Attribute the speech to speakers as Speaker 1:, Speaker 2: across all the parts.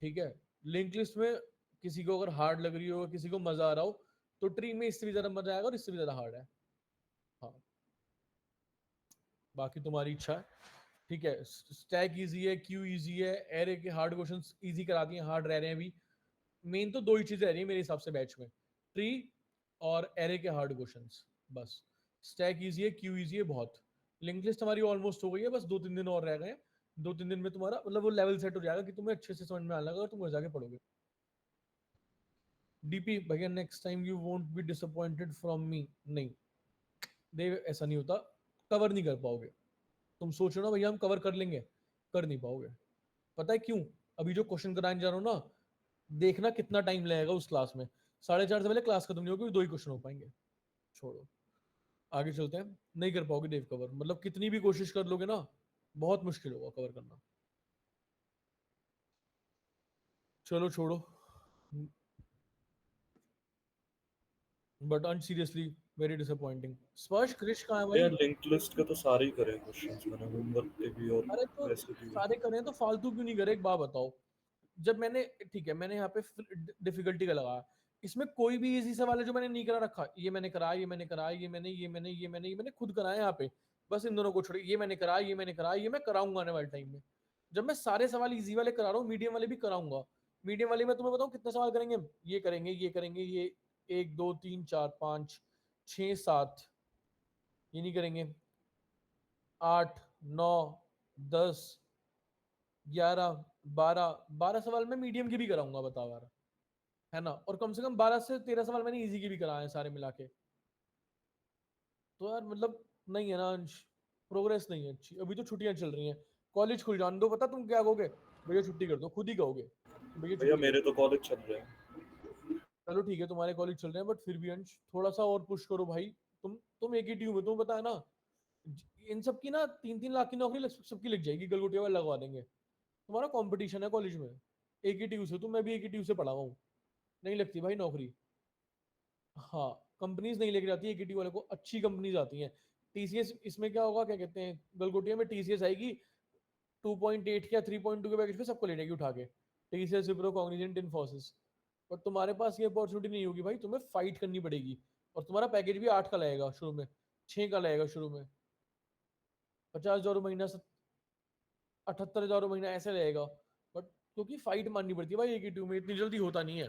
Speaker 1: ठीक है, link list में किसी को अगर हार्ड लग रही हो, किसी को मजा आ रहा हो, तो ट्री में इससे भी ज्यादा मजा आएगा और इससे भी ज्यादा हार्ड है। हाँ, बाकी तुम्हारी इच्छा है। ठीक है, स्टैक इजी है, क्यू इजी है, एरे के हार्ड क्वेश्चंस इजी करा दिए, हार्ड रह रहे हैं अभी। मेन तो दो ही चीजें रह रही है मेरे हिसाब से बैच में, ट्री और एरे के हार्ड क्वेश्चंस, बस। स्टैक इजी है, क्यू इजी है बहुत। लिंक लिस्ट हमारी ऑलमोस्ट हो गई है, बस 2-3 दिन और रह गए हैं। 2-3 दिन में तुम्हारा मतलब वो लेवल सेट हो जाएगा कि तुम्हें अच्छे से समझ में आने लगा, तुम जाके पढ़ोगे। डीपी भैया, next time you won't be disappointed from me. नहीं देव, ऐसा नहीं होता, कवर नहीं कर पाओगे। तुम सोचो ना भैया हम कवर कर लेंगे, कर नहीं पाओगे। पता है क्यों? अभी जो क्वेश्चन कराने जा रहा हूँ ना, देखना कितना टाइम लगेगा उस क्लास में। 4:30 से पहले क्लास खत्म नहीं होगी, 2 ही क्वेश्चन हो पाएंगे। छोड़ो, आगे चलते हैं। नहीं कर पाओगे देव कवर, मतलब कितनी भी कोशिश कर लोगे ना, बहुत मुश्किल होगा कवर करना। चलो छोड़ो, बट अनसीरियसली वेरी डिसअपॉइंटिंग। स्पर्श क्रिश कहाँ है
Speaker 2: यार
Speaker 1: भाई?
Speaker 2: लिंक लिस्ट के तो सारे ही करे क्वेश्चंस मैंने, होमवर्क पे भी और
Speaker 1: अरे तो
Speaker 2: वैसे भी।
Speaker 1: सारे करें तो फालतू क्यों नहीं करे, एक बात बताओ। जब मैंने, ठीक है, मैंने यहाँ पे डिफिकल्टी का लगाया, इसमें कोई भी इजी सवाल है जो मैंने नहीं करा रखा? ये मैंने कराया, ये मैंने कराया, ये मैंने खुद कराया यहाँ पे। बस इन दोनों को छोड़, ये मैंने कराया, ये मैंने कराया, ये मैं कराऊंगा आने वाले टाइम में। जब मैं सारे सवाल इजी वाले करा रहा हूँ, मीडियम वाले भी कराऊंगा। मीडियम वाले में तुम्हें बताऊँ कितने सवाल करेंगे? ये करेंगे, ये करेंगे, ये 1 2 3 4 5 6 7, ये नहीं करेंगे। 8 9 10 11 12 सवाल मैं मीडियम की भी कराऊंगा, बताओ यार, है ना? और कम से कम 12 से 13 सवाल मैंने इजी की भी कराए हैं सारे मिला के। तो यार मतलब नहीं है ना अंश, प्रोग्रेस नहीं है अच्छी। अभी तो छुट्टियां चल रही हैं, कॉलेज खुल जाने दो, पता तुम क्या कहोगे? भैया छुट्टी कर दो, खुद ही कहोगे भैया
Speaker 2: भैया
Speaker 1: छुट्टी कर
Speaker 2: मेरे
Speaker 1: दो।
Speaker 2: तो कॉलेज चल रहे हैं।
Speaker 1: चलो ठीक है, तुम्हारे कॉलेज चल रहे हैं, बट फिर भी अंश थोड़ा सा और पुश करो भाई। तुम एक ही टीम में, तुम्हें पता है ना, इन सब की ना 3-3 लाख की नौकरी सबकी लग जाएगी, गलगोटिया वाले लगवा देंगे। तुम्हारा कंपटीशन है कॉलेज में, एक ही टीयू से, तुम मैं भी एक ही टीयू से पढ़ा हुआ हूँ, नहीं लगती भाई नौकरी। हाँ, कंपनीज नहीं लेके जाती, एक ही टीयू वाले को अच्छी कंपनीज आती हैं। टीसीएस इसमें क्या होगा, क्या कहते हैं, गलगोटिया में टीसीएस आएगी 2.8 या 3.2 के पैकेज पे सबको ले जाएगी उठा के। TCS, Wipro, Cognizant, Infosys. पर तुम्हारे पास ये अपॉर्चुनिटी नहीं होगी भाई, तुम्हें फाइट करनी पड़ेगी। और तुम्हारा पैकेज भी 8 का लगेगा शुरू में, 6 का लगेगा शुरू में, 50,000 महीना, 78,000 महीना ऐसे रहेगा। बट क्योंकि फाइट माननी पड़ती है भाई, एक ही टीम में इतनी जल्दी होता नहीं है।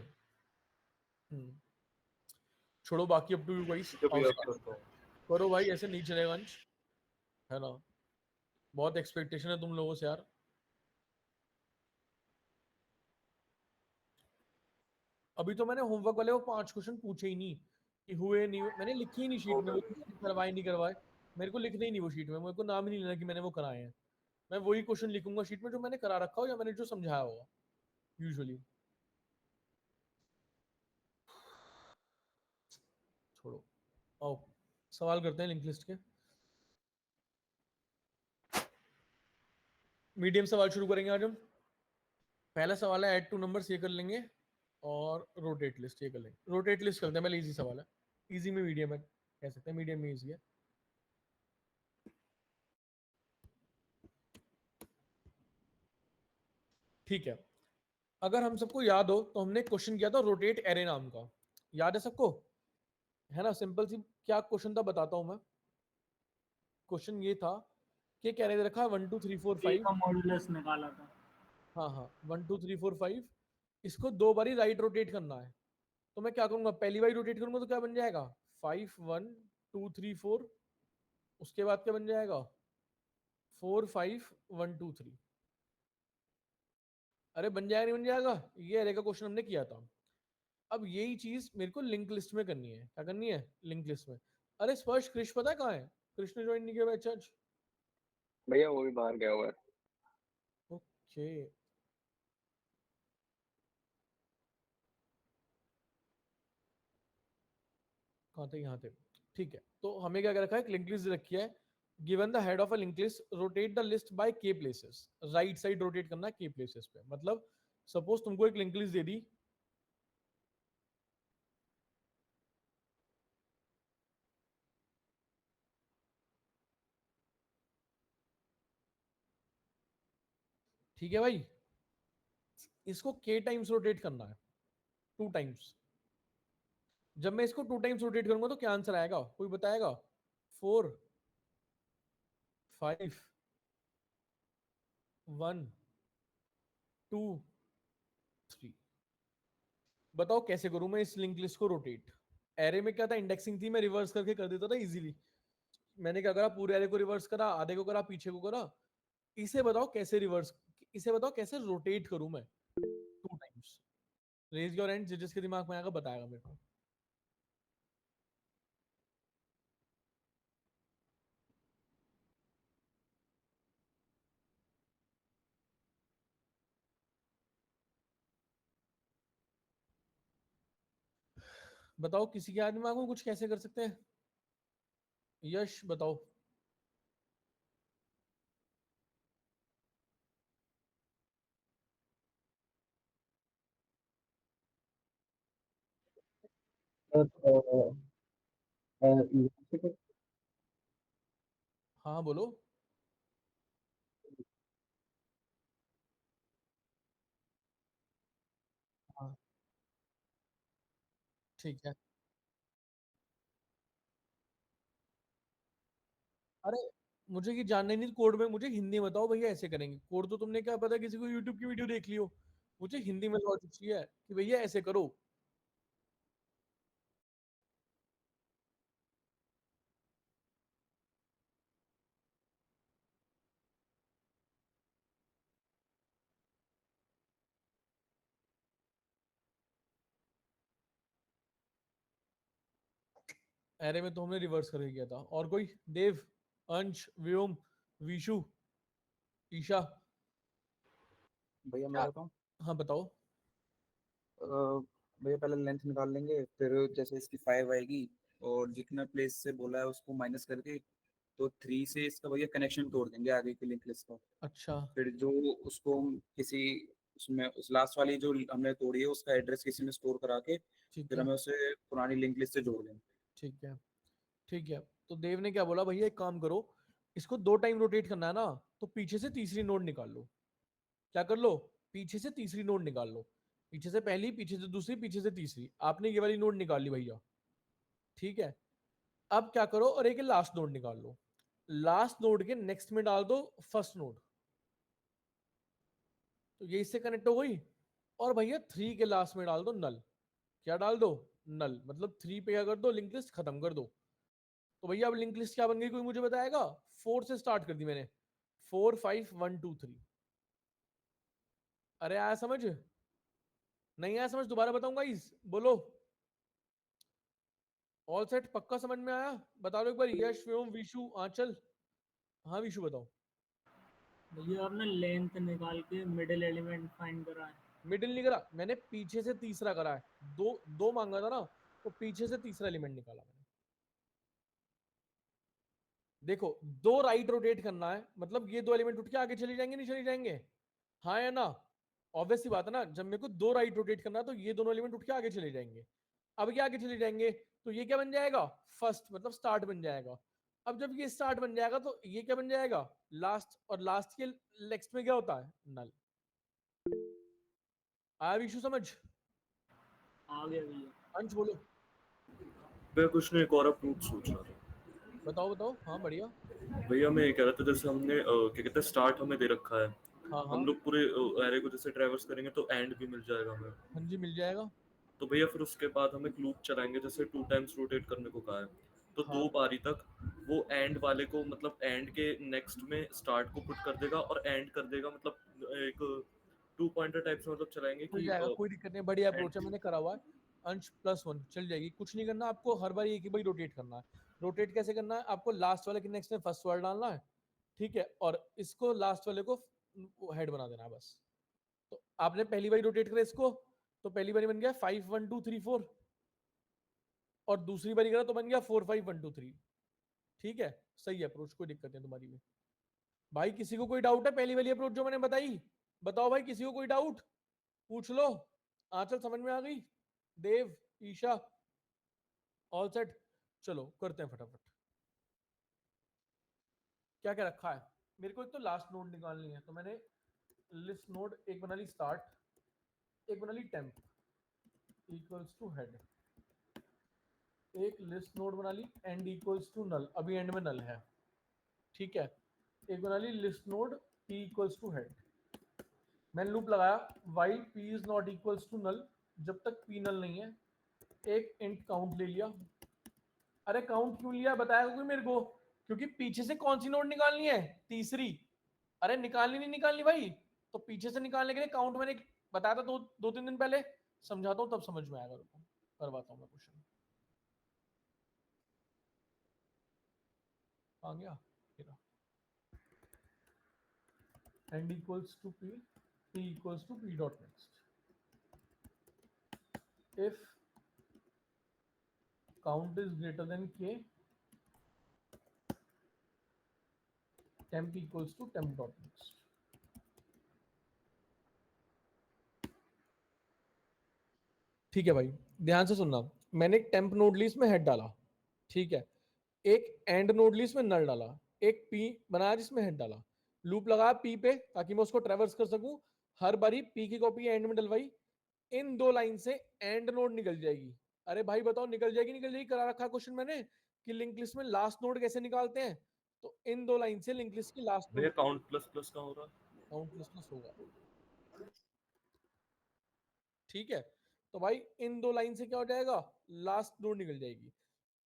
Speaker 1: हम्म, छोड़ो, बाकी अप टू यू गाइस,
Speaker 2: ठीक है
Speaker 1: आओ
Speaker 2: भैया,
Speaker 1: start
Speaker 2: करता हूँ।
Speaker 1: करो भाई, ऐसे नहीं चलेगा अंश, है ना? बहुत एक्सपेक्टेशन है तुम लोगों से यार। अभी तो मैंने होमवर्क वाले वो 5 क्वेश्चन पूछे ही नहीं कि हुए नहीं हुए, मैंने लिखे ही नहीं शीट में, वो करवाए नहीं करवाए। मेरे को लिखने ही नहीं वो शीट में, मेरे को नाम ही नहीं लेना कि मैंने वो कराए हैं। मैं वही क्वेश्चन लिखूंगा शीट में जो मैंने करा रखा हो या मैंने जो समझाया होगा यूजुअली। छोड़ो, आओ सवाल करते हैं लिंक लिस्ट के। मीडियम सवाल शुरू करेंगे आज हम। पहला सवाल है ऐड टू नंबर्स, ये कर लेंगे। और रोटेट लिस्ट ये कर लेंगे। रोटेट लिस्ट करते हैं पहले, इजी सवाल है, इजी में मीडियम है, कह सकते हैं मीडियम में इजी है। ठीक है, अगर हम सबको याद हो तो हमने क्वेश्चन किया था रोटेट एरे नाम का, याद है सबको? है ना, सिंपल सी क्या क्वेश्चन था बताता हूं मैं। क्वेश्चन ये था कि क्या दे रखा है 1 2 3 4
Speaker 3: ए
Speaker 1: 5।
Speaker 3: का मॉड्यूलस निकाला था।
Speaker 1: हाँ हाँ, 1 2 3 4 5, इसको 2 बारी राइट रोटेट करना है। तो मैं क्या करूंगा, पहली बार रोटेट करूंगा तो क्या बन जाएगा, 5 1 2 3 4। उसके बाद क्या बन जाएगा, 4 5 1 2 3। अरे बन जाएगा नहीं बन जाएगा, ये अरे का क्वेश्चन हमने किया था। अब यही चीज मेरे को लिंक लिस्ट में करनी है। क्या करनी है लिंक लिस्ट में? अरे स्पर्श कृष पता है कहाँ है? कृष्ण ज्वाइन नहीं किया बैच आज।
Speaker 4: भैया वो भी बाहर गया हुआ है।
Speaker 1: ओके, कहाँ थे, यहाँ थे। ठीक है, तो हमें क्या कर रखा है, लिंक लिस्ट रखी है। Given the head of a link list, rotate the list by के प्लेसेस। राइट साइड रोटेट करना है के प्लेसेस पे। मतलब सपोज तुमको एक लिंक लिस्ट दे दी, ठीक है भाई, इसको k टाइम्स रोटेट करना है, 2 टाइम्स। जब मैं इसको 2 टाइम्स रोटेट करूंगा तो क्या आंसर आएगा, कोई बताएगा? 4 5 1 2 3। बताओ कैसे करूं मैं इस लिंक लिस्ट को रोटेट? एरे में क्या था, इंडेक्सिंग थी, मैं रिवर्स करके कर देता था इजीली। मैंने क्या करा, पूरे एरे को रिवर्स करा, आधे को करा, पीछे को करा। इसे बताओ कैसे रिवर्स, इसे बताओ कैसे रोटेट करूं मैं 2 टाइम्स? रेज योर हैंड जिसके दिमाग में आएगा बताएगा मेरे को। बताओ किसी के दिमाग में कुछ कैसे कर सकते हैं? यश बताओ। हाँ बोलो। हाँ ठीक है। अरे मुझे ये जानना नहीं कोड में, मुझे हिंदी में बताओ भैया ऐसे करेंगे। कोड तो तुमने क्या पता किसी को यूट्यूब की वीडियो देख लियो। मुझे हिंदी में लॉजिक चाहिए कि भैया ऐसे करो। एरे में तो हमने रिवर्स करके किया था। और कोई? देव, अंश, व्योम, विशु, ईशा?
Speaker 3: भैया मैं
Speaker 1: क्या?
Speaker 3: बताऊं?
Speaker 1: हाँ बताओ।
Speaker 3: अ, भैया पहले लेंथ निकाल लेंगे, फिर जैसे इसकी 5 आएगी और जितना प्लेस से बोला है उसको माइनस करके, तो 3 से इसका भैया कनेक्शन तोड़ देंगे आगे की लिंक लिस्ट का।
Speaker 1: अच्छा
Speaker 3: फिर जो उसको हम किसी उसमें उस लास्ट वाली जो हमने तोड़ी है उसका एड्रेस किसी में स्टोर करा के
Speaker 1: ठीक
Speaker 3: फिर
Speaker 1: है।
Speaker 3: हमें उसे पुरानी लिंक लिस्ट से जोड़ देंगे।
Speaker 1: ठीक है। ठीक है। तो देव ने क्या बोला, भैया एक काम करो, इसको 2 टाइम रोटेट करना है ना, तो पीछे से तीसरी नोड निकाल लो। क्या कर लो? पीछे से तीसरी नोड निकाल लो। पीछे से पहली, पीछे से दूसरी, पीछे से तीसरी। आपने ये वाली नोड निकाल ली भैया। ठीक है। अब क्या करो, और एक लास्ट नोड निकाल लो। लास्ट नोड के नेक्स्ट में डाल दो फर्स्ट नोड। तो ये इससे कनेक्ट हो गई। और भैया 3 के लास्ट में डाल दो नल। क्या डाल दो? नल। मतलब 3 पे क्या कर दो, लिंक लिस्ट खत्म कर दो। तो भैया अब लिंक लिस्ट क्या बन गई, कोई मुझे बताएगा? 4 से स्टार्ट कर दी मैंने। 4 5 1 2 3। अरे आया समझ? नहीं आया समझ? दोबारा बताऊंगा इस, बोलो। ऑल सेट पक्का समझ में आया? बता दो एक बार, यश, व्योम, विशु, आंचल। हाँ विशु बताओ।
Speaker 5: भैया आपने लेंथ निकाल के मिडिल एलिमेंट फाइंड करा है।
Speaker 1: मिडिल नहीं करा मैंने, पीछे से तीसरा करा है। दो दो मांगा था ना, तो पीछे से तीसरा एलिमेंट निकाला मैंने। देखो, 2 राइट रोटेट करना है, मतलब ये 2 एलिमेंट उठ के आगे चले जाएंगे, नहीं चले जाएंगे? हाँ या ना? ऑब्वियस सी बात है ना, जब मेरे को 2 राइट रोटेट करना है तो ये दोनों एलिमेंट उठ के आगे चले जाएंगे। अब क्या आगे चले जाएंगे, तो ये क्या बन जाएगा? फर्स्ट, मतलब स्टार्ट बन जाएगा। अब जब ये स्टार्ट बन जाएगा तो ये क्या बन जाएगा? लास्ट। और लास्ट के नेक्स्ट में क्या होता है? नल। आया इशू समझ?
Speaker 5: आ गया भैया।
Speaker 1: अंश बोलो।
Speaker 2: मैं कुछ नहीं, एक और प्रूफ सोच रहा था।
Speaker 1: बताओ बताओ, हाँ बढ़िया।
Speaker 2: भैया मैं ये कह रहा था, जैसे हमने क्या कहते हैं स्टार्ट हमें दे रखा है,
Speaker 1: हाँ हाँ।
Speaker 2: हम लोग पूरे एरे को जैसे ट्रैवर्स करेंगे तो एंड भी मिल जाएगा हमें।
Speaker 1: हाँ जी मिल जाएगा।
Speaker 2: तो भैया फिर उसके बाद हम एक लूप चलाएंगे, जैसे 2 टाइम्स रोटेट करने को कहा है, तो
Speaker 1: हाँ
Speaker 2: 2 बारी तक वो एंड वाले को, मतलब एंड के नेक्स्ट में स्टार्ट को पुट कर देगा और एंड कर देगा, मतलब एक 2 पॉइंटर टाइप से मतलब चलाएंगे
Speaker 1: मिल
Speaker 2: कि
Speaker 1: जाएगा, कोई दिक्कत नहीं, बढ़िया अप्रोच है,
Speaker 2: एंड।
Speaker 1: मैंने करा हुआ है। अंश +1 चल जाएगी, कुछ नहीं करना आपको, हर बार एक ही बार रोटेट करना है। रोटेट कैसे करना है, आपको लास्ट वाले के नेक्स्ट में फर्स्ट वर्ड डालना है। ठीक है, और इसको लास्ट वाले को हेड बना देना है बस। तो आपने पहली बार रोटेट करा इसको, तो पहली बारी बन गया 5 1 2 3 4। और दूसरी बारी करा तो बन गया 4 5 1 2 3। ठीक है, सही अप्रोच, कोई दिक्कत नहीं तुम्हारी में। भाई किसी को कोई डाउट है पहली वाली अप्रोच जो मैंने बताई? बताओ भाई, किसी को कोई डाउट? पूछ लो। आंचल समझ में आ गई? देव, ईशा, ऑल सेट? चलो करते हैं फटाफट। क्या क्या रखा है? मेरे को एक तो लास्ट नोड निकालनी है, तो मैंने लिस्ट नोड एक बना ली स्टार्ट। एक बना ली टेम्प इक्वल्स टू हेड, एक लिस्ट नोड बना ली एंड इक्वल्स टू नल, अभी एंड में नल है, ठीक है। एक बना ली list node p equals to head, मैंने लूप लगाया while p is not equals to null, जब तक p नल नहीं है। एक इंट काउंट ले लिया। अरे काउंट क्यों लिया बताया कोई मेरे को? क्योंकि पीछे से कौन सी नोड निकालनी है? तीसरी। अरे निकालनी नहीं निकालनी भाई, तो पीछे से निकालने के लिए काउंट मैंने बताया था दो तीन दिन पहले, समझाता हूँ तब समझ में आएगा। रुको करवाता हूँ मैं क्वेश्चन। आ गया end equals to p, p equals to p dot next. if count is greater than k, temp equals to temp dot next। ठीक है भाई, ध्यान से सुनना। मैंने एक टेम्प नोड लिस्ट में हेड डाला, ठीक है। एक एंड नोड लिस्ट में नल डाला, एक पी बनाया जिसमें हेड डाला, लूप लगाया पी पे ताकि मैं उसको ट्रेवर्स कर सकूं। हर बारी पी की कॉपी एंड में डलवाई, इन दो लाइन से एंड नोड निकल जाएगी। अरे भाई बताओ निकल जाएगी? निकल जाएगी। करा रखा क्वेश्चन मैंने कि लिंक लिस्ट में लास्ट नोड कैसे निकालते हैं, तो इन दो लाइन से लिंक लिस्ट की लास्ट
Speaker 2: भैया
Speaker 1: नोड।
Speaker 2: काउंट प्लस प्लस का हो रहा है?
Speaker 1: काउंट प्लस प्लस होगा, ठीक है। तो भाई इन दो लाइन से क्या हो जाएगा? लास्ट नोड निकल जाएगी।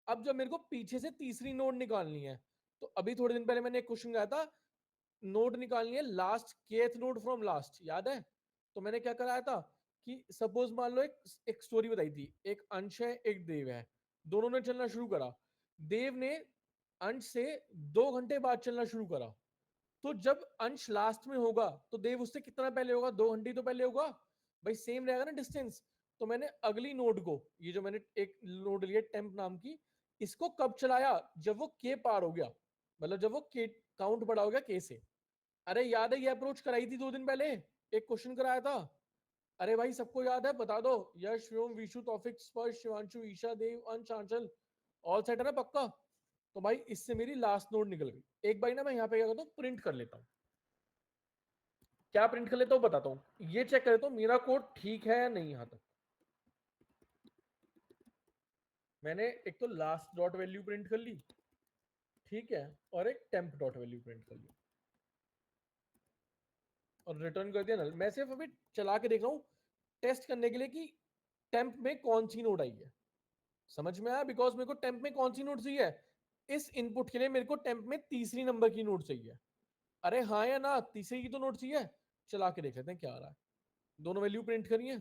Speaker 1: अब जब मेरे को पीछे से तीसरी नोड निकालनी है, तो अभी थोड़े दिन पहले मैंने एक क्वेश्चन गाया था, नोड निकालनी है last kth node from last, याद है? तो मैंने क्या कराया था कि सपोज मान लो एक स्टोरी बताई थी, एक अंश है एक देव है, दोनों ने चलना शुरू करा। देव ने अंश से 2 घंटे बाद चलना शुरू करा, तो जब अंश लास्ट में होगा तो देव उससे कितना पहले होगा? 2 घंटे तो पहले होगा भाई, सेम रहेगा ना डिस्टेंस। तो मैंने अगली नोड को, ये जो मैंने एक नोड लिया टेम्प नाम की, इसको कब चलाया? जब वो के पार हो गया, मतलब जब वो के काउंट बड़ा हो गया के से। अरे याद है ये अप्रोच कराई थी 2 दिन पहले, एक क्वेश्चन कराया था। अरे भाई सबको याद है? बता दो। यश, व्योम, विशु, तौफिक, स्पर्श, शिवांशु, ईशा, देव, अंश, आंचल, ऑल सेट है ना पक्का? तो भाई इससे मेरी लास्ट नोड निकल गई। एक बार ना मैं यहाँ पे क्या करता हूँ, प्रिंट कर लेता हूँ। क्या प्रिंट कर लेता हूँ बताता हूँ, ये चेक कर लेता हूँ मेरा कोड ठीक है या नहीं। यहां तक मैंने एक तो लास्ट डॉट वैल्यू प्रिंट कर ली, ठीक है, और एक टेम्प डॉट वैल्यू प्रिंट कर ली और रिटर्न कर दिया नल। मैं सिर्फ अभी चला के देख रहा हूँ टेस्ट करने के लिए कि टेम्प में कौन सी नोड आई है। समझ में आया? बिकॉज मेरे को टेम्प में कौन सी नोड चाहिए, इस इनपुट के लिए मेरे को टेम्प में तीसरी नंबर की नोड चाहिए। अरे हाँ या ना, तीसरी की तो नोड चाहिए। चला के देख लेते हैं क्या आ रहा है। दोनों वैल्यू प्रिंट करिए।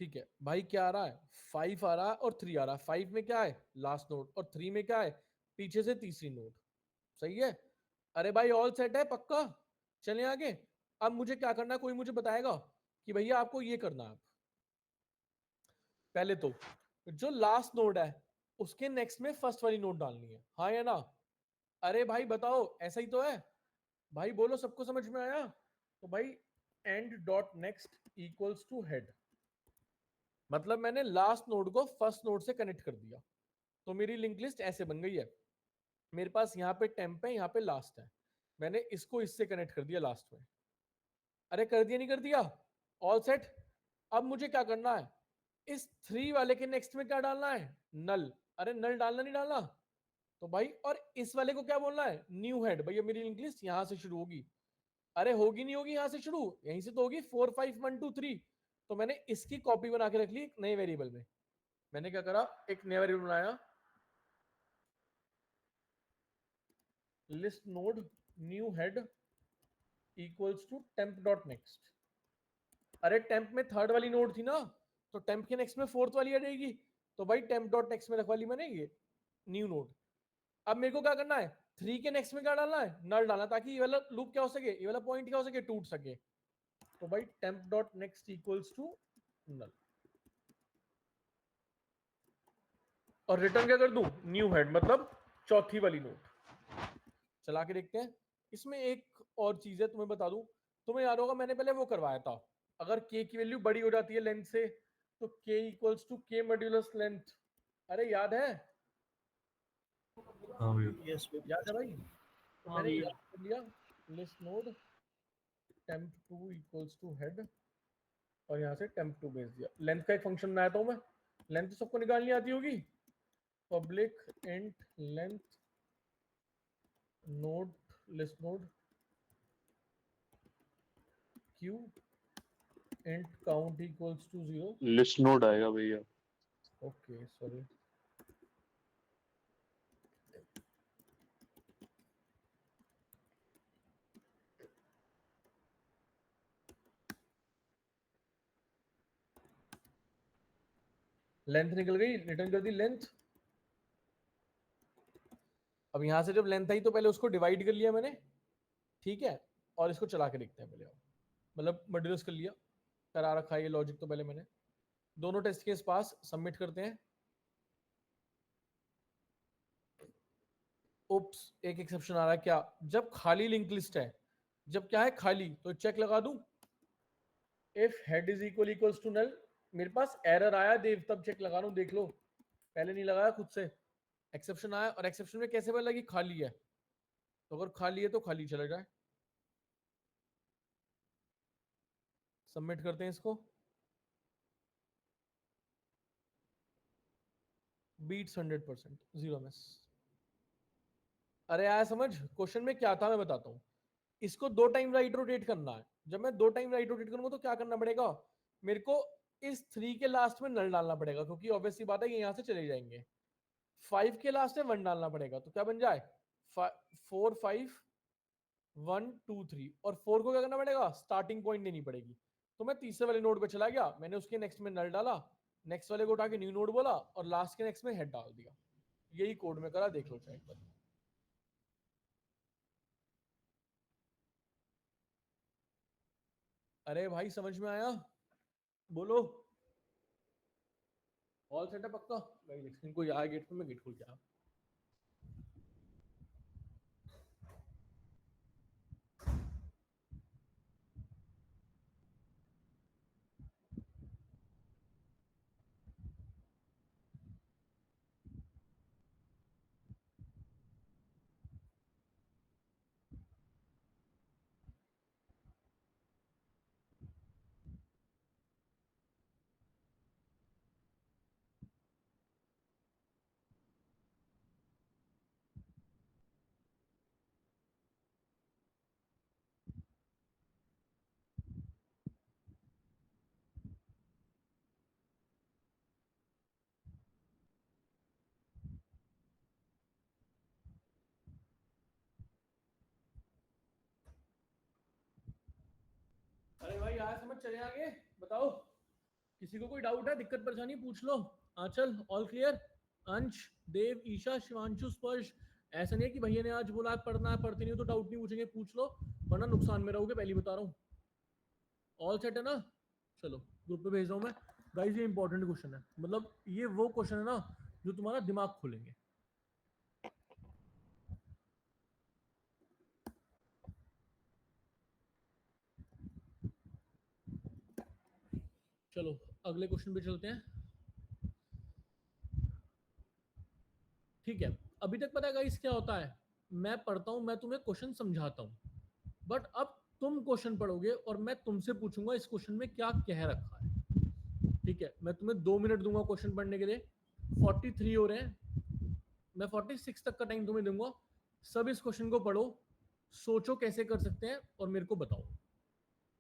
Speaker 1: ठीक है भाई, क्या आ रहा है? 5 आ रहा है और 3 आ रहा है। 5 में क्या है? लास्ट नोड, और 3 में क्या है? पीछे से तीसरी नोड। सही है। अरे भाई ऑल सेट है पक्का? चले आगे। अब मुझे क्या करना है, कोई मुझे बताएगा कि भैया आपको ये करना है। पहले तो जो लास्ट नोड है उसके नेक्स्ट में फर्स्ट वाली नोड डालनी है, हाँ या ना? अरे भाई बताओ, ऐसा ही तो है भाई? बोलो सबको समझ में आया? तो भाई end dot next equals to head, मतलब मैंने लास्ट नोड को फर्स्ट नोड से कनेक्ट कर दिया। तो मेरी लिंक लिस्ट ऐसे बन गई है। मेरे पास यहाँ पे टेम्प है, यहाँ पे लास्ट है, मैंने इसको इससे कनेक्ट कर दिया लास्ट में। अरे कर दिया नहीं कर दिया? All set. अब मुझे क्या करना है, इस 3 वाले के नेक्स्ट में क्या डालना है? नल। अरे नल डालना नहीं डालना? तो भाई और इस वाले को क्या बोलना है? New head. भैया मेरी लिंक लिस्ट यहां से शुरू होगी। अरे होगी नहीं होगी यहां से शुरू? यहीं से तो होगी, 4 5 1 2 3। तो मैंने इसकी कॉपी बना के रख ली एक नए वेरिएबल में। मैंने क्या करा, एक नया वेरिएबल बनाया, list node new head equals to temp dot next. अरे टेम्प में थर्ड वाली नोड थी ना, तो टेम्प के नेक्स्ट में फोर्थ वाली आ जाएगी। तो भाई टेम्प डॉट नेक्स्ट में रखवा ली मैंने ये न्यू नोड। अब मेरे को क्या करना है, 3 के नेक्स्ट में क्या डालना है? नल डालना, ताकि ये वाला लूप क्या हो सके, ये वाला पॉइंट क्या हो सके, टूट सके। तो भाई temp dot next equals to null, और रिटर्न क्या कर दूं? न्यू हेड, मतलब चौथी वाली नोड। चला के देखते हैं। इसमें एक और चीज है तुम्हें बता दूं, तुम्हें याद होगा मैंने पहले वो करवाया था, अगर k की वैल्यू बड़ी हो जाती है लेंथ से तो k equals to k modulus length. अरे याद है?
Speaker 2: हाँ भैया।
Speaker 5: यस
Speaker 1: याद है भाई? तो
Speaker 5: हाँ
Speaker 1: मैंने
Speaker 5: भैया।
Speaker 1: याद कर लिया, list node temp2 equals to head और यहाँ से temp2 भेज दिया। लेंथ का एक फंक्शन बनाया था मैं, लेंथ तो सबको निकालनी आती होगी। Public int length node list node q int count equals to 0।
Speaker 4: List node आएगा भैया।
Speaker 1: ओके सॉरी, लेंथ निकल गई, रिटर्न कर दी लेंथ। अब यहां से जब लेंथ आई तो पहले उसको डिवाइड कर लिया मैंने, ठीक है, और इसको चला के देखते हैं पहले। मतलब मॉड्यूलस कर लिया, करा रखा है ये लॉजिक तो पहले मैंने। दोनों टेस्ट केस पास, सबमिट करते हैं। उप्स, एक एक्सेप्शन आ रहा है। क्या? जब खाली लिंक लिस्ट है, जब क्या है खाली, तो चेक लगा दूं if head is equals to null. मेरे पास एरर आया देव, तब चेक लगा लूं, देख लो, पहले नहीं लगाया खुद से। एक्सेप्शन आया, और एक्सेप्शन में कैसे पता लगी खाली है? तो अगर खाली है तो खाली चला जाए। सबमिट करते हैं इसको। Beats 100%, zero miss. अरे आया समझ? क्वेश्चन में क्या था मैं बताता हूँ। इसको 2 टाइम राइट रोटेट करना है। जब मैं 2 टाइम राइट रोटेट करूंगा तो क्या करना पड़ेगा मेरे को? इस 3 के लास्ट में नल डालना पड़ेगा, क्योंकि ऑब्वियसली बात है ये यहां से चले जाएंगे। 5 के लास्ट में 1 डालना पड़ेगा, तो क्या बन जाए 4 5 1 2 3। और 4 को क्या करना पड़ेगा? स्टार्टिंग पॉइंट देनी पड़ेगी। तो मैं तीसरे वाले नोड पे चला गया, मैंने उसके नेक्स्ट में नल डाला, नेक्स्ट वाले को उठा के न्यू नोड बोला, और लास्ट के नेक्स्ट में हेड डाल दिया। यही कोड में करा, देख लो चाहे एक बार। अरे भाई समझ में आया? बोलो। ऑल सेटअप पक्का? भाई लेकिन कोई आया गेट पे, मैं गेट खोल के आया। अरे भाई आया समझ? चले आगे, बताओ। किसी को कोई डाउट है, दिक्कत परेशानी पूछ लो। आंचल ऑल क्लियर? अंश, देव, ईशा, शिवांशु, स्पर्श। ऐसा नहीं है कि भैया ने आज बोला पढ़ना है, पढ़ते नहीं हो तो डाउट नहीं पूछेंगे, पूछ लो, वरना नुकसान में रहोगे, पहले बता रहा हूँ। ऑल सेट है ना? चलो ग्रुप पे भेज रहा हूँ मैं। गाइस ये इंपॉर्टेंट क्वेश्चन है, मतलब ये वो क्वेश्चन है ना जो तुम्हारा दिमाग खोलेंगे। चलो अगले क्वेश्चन पे चलते हैं। ठीक है, अभी तक पता है गाइस क्या होता है? मैं पढ़ता हूं, मैं तुम्हें क्वेश्चन समझाता हूं, बट अब तुम क्वेश्चन पढ़ोगे और मैं तुमसे पूछूंगा इस क्वेश्चन में क्या कह रखा है। ठीक है, मैं तुम्हें 2 मिनट दूंगा क्वेश्चन पढ़ने के लिए। 43 हो रहे हैं, मैं 46 तक का टाइम तुम्हें दूंगा। सब इस क्वेश्चन को पढ़ो, सोचो कैसे कर सकते हैं और मेरे को बताओ।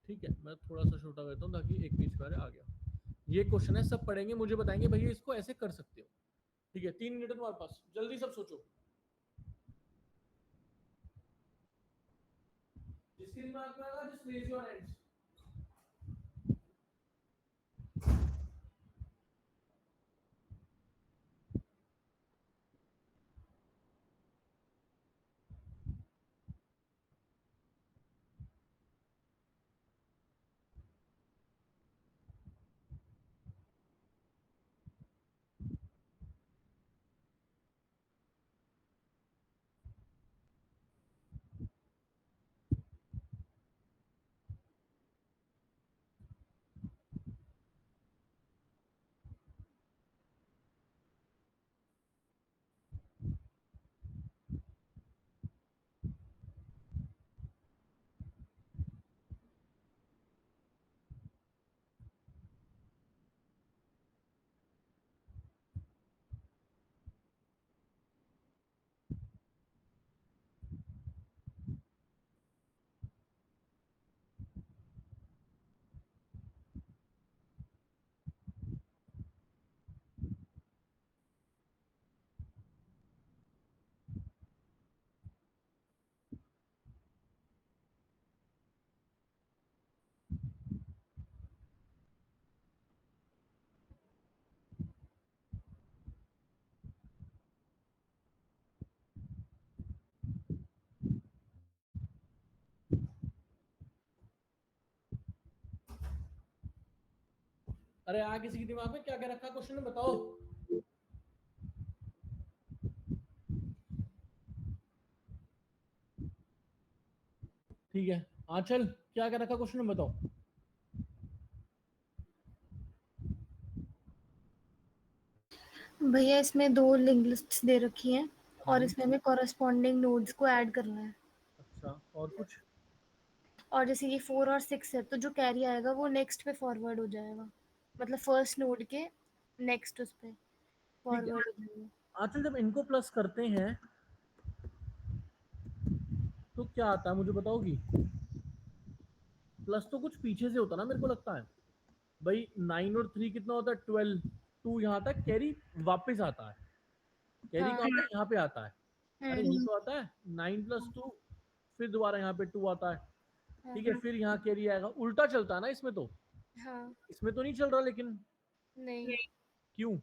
Speaker 1: ठीक है, मैं थोड़ा सा छोटा करता हूँ ताकि एक पेज पर आ गया। ये क्वेश्चन है, सब पढ़ेंगे, मुझे बताएंगे भैया इसको ऐसे कर सकते हो। ठीक है, 3 मिनट तुम्हारे पास, जल्दी सब सोचो। जिसके दिमाग में आएगा जस्ट रेज योर हैंड्स। अरे आ किसी के दिमाग में क्या क्या रखा क्वेश्चन में बताओ। ठीक है आंचल, क्या क्या रखा क्वेश्चन में बताओ।
Speaker 6: भैया इसमें 2 लिंक लिस्ट्स दे रखी हैं और इसमें हमें कॉरेस्पॉन्डिंग नोड्स को ऐड करना है।
Speaker 1: अच्छा और कुछ?
Speaker 6: और जैसे ये 4 और 6 है तो जो कैरी आएगा वो नेक्स्ट पे फॉरवर्ड हो जाएगा, मतलब फर्स्ट नोड के नेक्स्ट उस पे फॉरवर्ड हो जाएगा।
Speaker 1: आंचल जब इनको प्लस करते हैं तो क्या आता है मुझे बताओगी? प्लस तो कुछ पीछे से होता ना मेरे को लगता है भाई। 9 और 3 कितना होता है? 12। 2 यहाँ तक कैरी वापस आता है। कैरी कहाँ पे? यहाँ पे आता है। अरे ये तो आता है 9 + 2, फिर दोबारा यहाँ पे 2 आता है। ठीक है, फिर यहाँ कैरी आएगा। उल्टा चलता है ना इसमें तो।
Speaker 6: हाँ
Speaker 1: इसमें तो नहीं चल रहा लेकिन।
Speaker 6: नहीं,
Speaker 1: क्यों?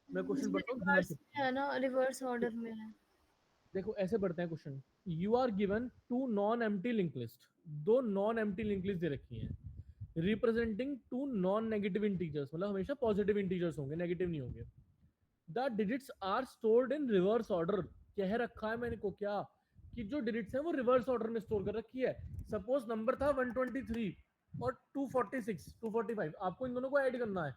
Speaker 1: मैं क्वेश्चन पढ़ता हूँ ध्यान से।
Speaker 6: रिवर्स है ना, रिवर्स ऑर्डर में है।
Speaker 1: देखो ऐसे बढ़ते हैं question. You are given 2 non empty link list. 2 non empty link list दे रखी हैं रिप्रेजेंटिंग 2 नॉन नेगेटिव इंटीजर्स, मतलब हमेशा पॉजिटिव इंटीजर्स होंगे, नेगेटिव नहीं होंगे। The digits are stored in reverse order. कह रखा है मैंने को क्या कि जो डिजिट्स हैं वो रिवर्स ऑर्डर में स्टोर कर रखी है। सपोज नंबर था 123 और 246 245, आपको इन दोनों को ऐड करना है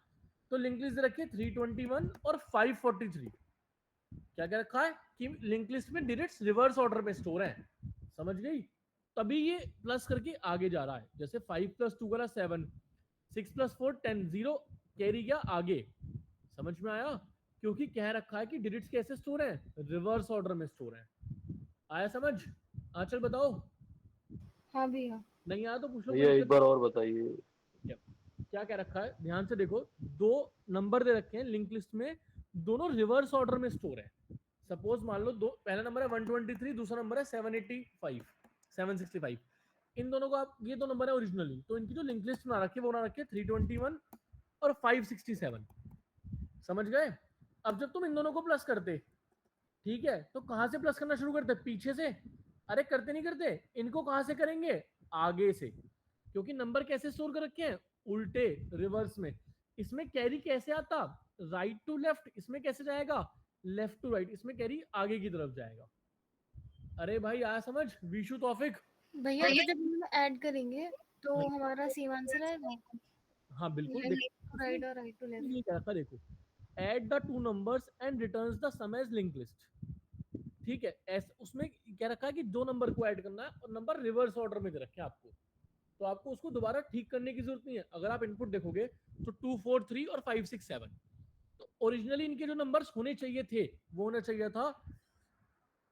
Speaker 1: तो लिंक लिस्ट दे रखी है 321 और 543। क्या क्या रखा है कि लिंक लिस्ट में डिजिट्स रिवर्स ऑर्डर में स्टोर हैं। समझ गई? तभी ये प्लस करके आगे जा रहा है। जैसे 5 + 2 करा 7, 6 + 4 10, 0 कैरी गया आगे। समझ में आया? क्योंकि कह रखा है कि डिजिट्स कैसे स्टोर हैं? रिवर्स ऑर्डर में स्टोर हैं। आया समझ? आंचल बताओ।
Speaker 6: हाँ भैया।
Speaker 1: नहीं आया तो पूछ लो।
Speaker 4: भैया एक बार और बताइए।
Speaker 1: क्या क्या रखा है ध्यान से देखो। 2 नंबर दे रखे हैं लिंक लिस्ट में, दोनों रिवर्स ऑर्डर में स्टोर है। सपोज मान लो दो, पहला नंबर है 123, दूसरा नंबर है 785 765। इन दोनों को आप, ये दो नंबर है ओरिजिनली, तो इनकी जो लिंक लिस्ट बना रखी है वो बना रखी है 321 और 567। समझ गए? अब जब तुम इन दोनों को प्लस करते, ठीक है, तो कहां से प्लस करना शुरू करते? पीछे से। अरे करते नहीं करते, इनको कहां से करेंगे? आगे से। क्योंकि नंबर कैसे स्टोर कर रखे हैं? उल्टे, रिवर्स में। इसमें कैरी कैसे आता? Right to left. इसमें कैसे जाएगा? Left to right. इसमें कैरी आगे की तरफ जाएगा। अरे भाई आया समझ? विशु तौफिक।
Speaker 6: भैया तो जब हम ऐड करेंगे तो हमारा सेम आंसर आएगा।
Speaker 1: हाँ बिल्कुल।
Speaker 6: लेफ्ट टू राइट और राइट टू लेफ्ट।
Speaker 1: ये क्या रखा देखो, add the 2 numbers and returns the sum as link list. ठीक है, ऐसे उसमें क्या रखा है कि 2 नंबर को ऐड करना है और नंबर रिवर्स ऑर्डर में दे रखे हैं आपको, तो आपको उसको दोबारा ठीक करने की जरूरत नहीं है। अगर आप इनपुट देखोगे तो 2 4 3 और 5 6 7, तो ओरिजिनली इनके जो नंबर्स होने चाहिए थे वो होना चाहिए था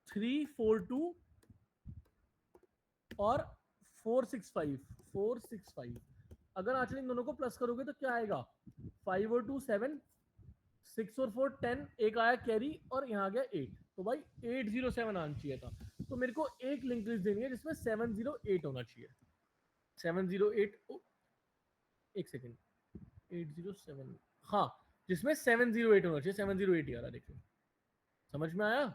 Speaker 1: 3 4 2 और 4 6 5। अगर आचरण इन दोनों को प्लस करोगे तो क्या आएगा? 5 और 2 7, 6 और 4 10, एक आया कैरी और यहाँ गया 8, तो भाई 807 आना चाहिए था। तो मेरे को एक लिंक लिस्ट देनी है जिसमें 708 होना चाहिए। 708, एक सेकेंड, 807, हाँ, जिसमें 708 होना चाहिए। 708 आ रहा, देखिए समझ में आया?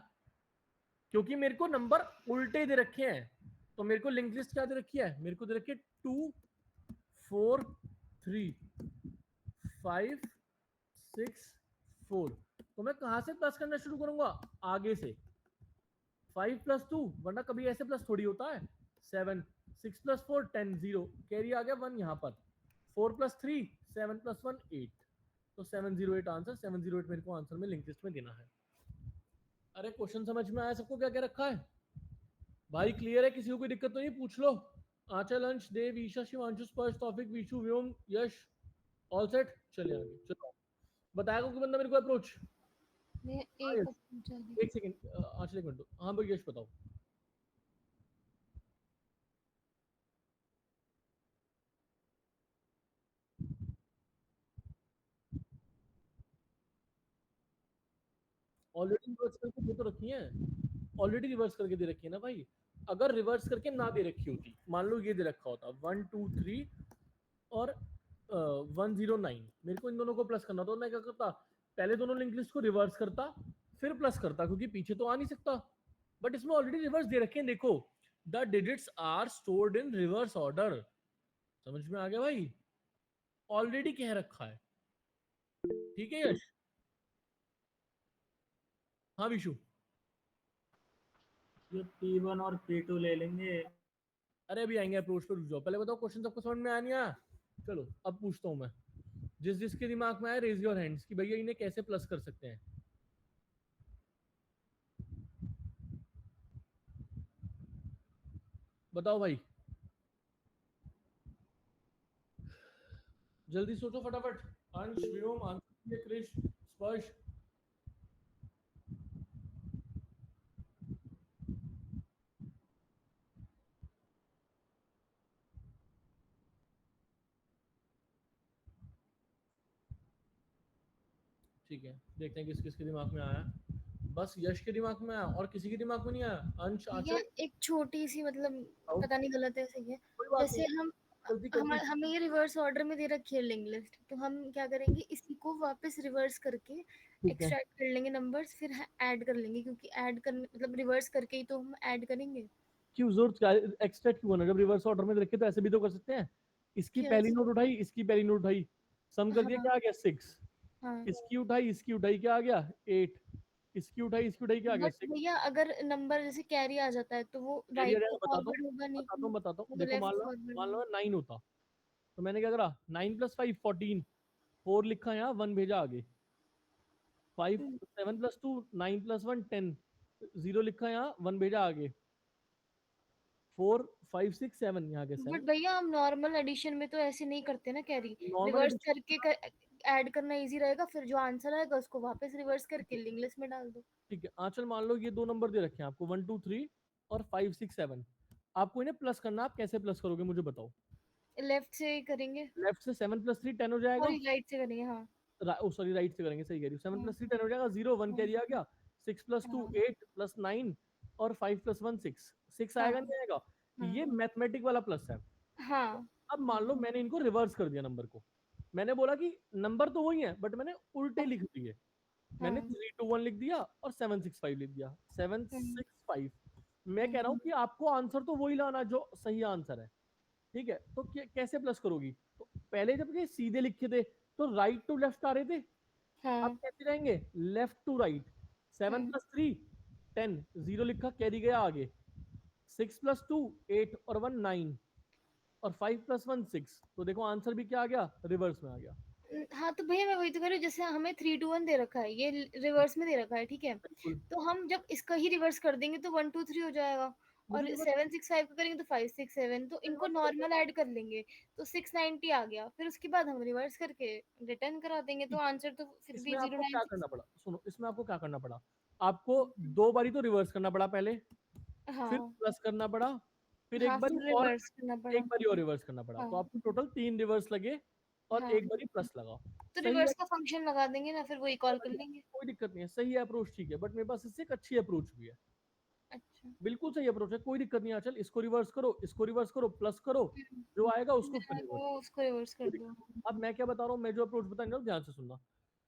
Speaker 1: क्योंकि मेरे को नंबर उल्टे दे रखे हैं, तो मेरे को लिंक लिस्ट क्या दे रखी है? मेरे को दे रखी है 2 4 3 5 6 4। तो मैं कहां से प्लस करना शुरू करूंगा? आगे से। 5 + 2, वरना कभी ऐसे प्लस थोड़ी होता है। 7, 6 + 4 10, 0 कैरी आ गया 1 यहाँ पर। 4 + 3 7 + 1 8, तो 708 आंसर। 708 मेरे को आंसर में लिंक लिस्ट में देना है। अरे क्वेश्चन समझ में आया सबको? क्या क्या रखा है भाई? क्लियर है? किसी को कोई दिक्कत तो नहीं? पूछ लो। आंचल, अंश, देव, ईशा, शिवांशु, स्पर्श, तौफिक, विशु, व्योम, यश, ऑल सेट? चलिए आगे चलो। बताएगा कोई बंदा मेरे को अप्रोच?
Speaker 6: मैं
Speaker 1: हाँ,
Speaker 6: एक
Speaker 1: एक सेकंड आंचल, एक मिनट दो। हाँ भाई यश बताओ। ऑलरेडी रिवर्स करके दे तो रखी है। ऑलरेडी रिवर्स करके दे रखी है ना भाई। अगर रिवर्स करके ना दे रखी होती, मान लो ये दे रखा होता 1 2 3 और 109, मेरे को इन दोनों को प्लस करना, तो मैं क्या करता? पहले दोनों लिंक लिस्ट को रिवर्स करता, फिर प्लस करता, क्योंकि पीछे तो आ नहीं सकता। बट इसमें ऑलरेडी रिवर्स दे रखे हैं। देखो, the digits are stored in reverse order. समझ में आ गया भाई? ऑलरेडी कह रखा है, ठीक है यश? हाँ विशु।
Speaker 5: ये P1 और P2 ले लेंगे।
Speaker 1: अरे अभी आएंगे अप्रोच पर, रुक जाओ, पहले बताओ क्वेश्चन सबको समझ में आया नहीं आया? चलो अब पूछता हूँ मैं, जिस जिसके दिमाग में आया रेज योर हैंड्स कि भैया इन्हें कैसे प्लस कर सकते हैं। बताओ भाई, जल्दी सोचो फटाफट। अंश, व्योम, आंसर, क्रिश, स्पर्श। ठीक है, देखते हैं किस किसके दिमाग में आया। बस यश के दिमाग में आया और किसी के दिमाग में नहीं आया? अंश,
Speaker 6: ये
Speaker 1: आंचल?
Speaker 6: एक छोटी सी मतलब
Speaker 1: आओ,
Speaker 6: पता नहीं गलत है सही है।
Speaker 1: कोई बात
Speaker 6: जैसे
Speaker 1: नहीं,
Speaker 6: हम
Speaker 1: गलती कर दी।
Speaker 6: हमें ये रिवर्स ऑर्डर में दे रखी है लिंक लिस्ट, तो हम क्या करेंगे, इसी को वापस रिवर्स करके
Speaker 1: ठीक है,
Speaker 6: एक्सट्रैक्ट कर लेंगे नंबर्स, फिर ऐड कर लेंगे, क्योंकि ऐड करने मतलब रिवर्स करके ही तो हम ऐड करेंगे।
Speaker 1: क्यों जरूरत क्या एक्सट्रैक्ट क्यों होना? जब रिवर्स ऑर्डर में रखे तो ऐसे भी तो कर सकते हैं। इसकी
Speaker 6: क्या?
Speaker 1: पहली नोट उठाई, इसकी पहली नोट उठाई, सम कर दिया,
Speaker 6: हाँ
Speaker 1: क्या आ गया? 6।
Speaker 6: हाँ।
Speaker 1: इसकी उठाई, इसकी उठाई, क्या आ गया? 8। इसकी उठाई, इसकी उठाई, क्या आ गया?
Speaker 6: बट
Speaker 1: 6।
Speaker 6: भैया अगर नंबर जैसे कैरी आ जाता है तो वो
Speaker 1: कैरियर
Speaker 6: राइट
Speaker 1: है,
Speaker 6: टू
Speaker 1: मैं बताता हूँ,
Speaker 6: फॉरवर्ड होगा नहीं,
Speaker 1: बताता हूँ, बताता हूँ।
Speaker 6: वो
Speaker 1: देखो,
Speaker 6: लेफ्ट
Speaker 1: मान
Speaker 6: फॉरवर्ड।
Speaker 1: लो 9 होता तो मैंने क्या करा, 9 + 5 14, 4 लिखा यहाँ, 1 भेजा आगे। 5 7 + 2 9 + 1 10, 0 लिखा यहाँ, 1 भेजा आगे। 4 5 6 7, यहाँ के
Speaker 6: बट
Speaker 1: 7।
Speaker 6: भैया हम नॉर्मल एडिशन में तो ऐसे नहीं करते ना कैरी,
Speaker 1: नॉर्मल
Speaker 6: रिवर्स
Speaker 1: एडिशन,
Speaker 6: करके ऐड करना इजी रहेगा, फिर जो आंसर आएगा उसको वापस रिवर्स करके लिंक लिस्ट में डाल दो।
Speaker 1: ठीक है आंचल, मान लो ये 2 नंबर दे रखे हैं आपको, 1 2 3 और 5 6 7। आपको इन्हें प्लस करना, आप कैसे प्लस करोगे मुझे बताओ?
Speaker 6: लेफ्ट से करेंगे,
Speaker 1: लेफ्ट से 7 + 3 10 हो जाएगा।
Speaker 6: सॉरी राइट से करेंगे। हाँ
Speaker 1: सॉरी, राइट से करेंगे, सही कह रही हूँ। 7
Speaker 6: हाँ
Speaker 1: + 3 10 हो जाएगा, 0 1
Speaker 6: हाँ
Speaker 1: कैरी आ गया। 6 + 2
Speaker 6: हाँ
Speaker 1: 8 + 9 और 5 + 1 6। 6
Speaker 6: हाँ
Speaker 1: आएगा नहीं आएगा? ये
Speaker 6: हाँ
Speaker 1: मैथमेटिक वाला प्लस है।
Speaker 6: हाँ
Speaker 1: अब मान लो मैंने इनको रिवर्स कर दिया नंबर को। मैंने बोला कि नंबर तो वही है बट मैंने उल्टे लिख दिए। मैंने
Speaker 6: हाँ
Speaker 1: 3 2 1 लिख दिया और 7 6 5 लिख दिया, 7
Speaker 6: हम्म,
Speaker 1: 6 5। मैं कह रहा हूँ कि आपको आंसर तो वही लाना जो सही आंसर है। ठीक है, तो कैसे प्लस करोगी? तो पहले जब ये सीधे लिखे थे तो राइट टू लेफ्ट आ रहे थे, अब
Speaker 6: हाँ
Speaker 1: कैसे रहेंगे? Left to right. 7 + 3 10, 0 लिखा, कैरी गया आगे। 6 + 2 8 और 1 9 और 5 + 1 6। तो देखो आंसर भी क्या आ गया? रिवर्स में आ गया।
Speaker 6: हाँ। तो भैया मैं वही तो कह रही हूँ, जैसे हमें 3 2 1 दे रखा है, ये रिवर्स में दे रखा है, ठीक है।
Speaker 1: बिल्कुल,
Speaker 6: तो हम जब इसका ही रिवर्स कर देंगे तो 1 2 3 हो जाएगा,
Speaker 1: मुझे
Speaker 6: और
Speaker 1: रिवर्स
Speaker 6: 7 6 5 का करेंगे तो 5 6 7, तो इनको नॉर्मल ऐड कर लेंगे तो 690 आ गया, फिर उसके बाद हम रिवर्स करके रिटर्न करा देंगे, तो आंसर तो फिर भी
Speaker 1: इसमें आपको क्या
Speaker 6: 096।
Speaker 1: करना पड़ा? सुनो, इसमें आपको क्या करना पड़ा? आपको 2 बारी तो रिवर्स करना पड़ा पहले, फिर
Speaker 6: हाँ
Speaker 1: प्लस करना पड़ा, फिर
Speaker 6: हाँ
Speaker 1: एक बारी
Speaker 6: फिर
Speaker 1: और,
Speaker 6: रिवर्स करना पड़ा।
Speaker 1: एक बारी और रिवर्स करना पड़ा। तो
Speaker 6: हाँ
Speaker 1: आपको टोटल 3 रिवर्स लगे और
Speaker 6: हाँ,
Speaker 1: एक बारी प्लस लगा।
Speaker 6: तो
Speaker 1: सही है,
Speaker 6: रिवर्स का फंक्शन लगा देंगे ना, फिर वही कॉल कर लेंगे।
Speaker 1: कोई दिक्कत नहीं है, सही है अप्रोच, ठीक है। बट मेरे पास इससे एक अच्छी अप्रोच भी है।
Speaker 6: अच्छा।
Speaker 1: बिल्कुल सही अप्रोच है, कोई दिक्कत नहीं है। चल, इसको रिवर्स करो, इसको रिवर्स करो, प्लस करो, जो आएगा उसको फिर रिवर्स।
Speaker 6: वो उसको रिवर्स कर दो।
Speaker 1: अब मैं क्या बता रहा हूँ, मैं जो अप्रोच बता रहा हूँ ध्यान से सुनना।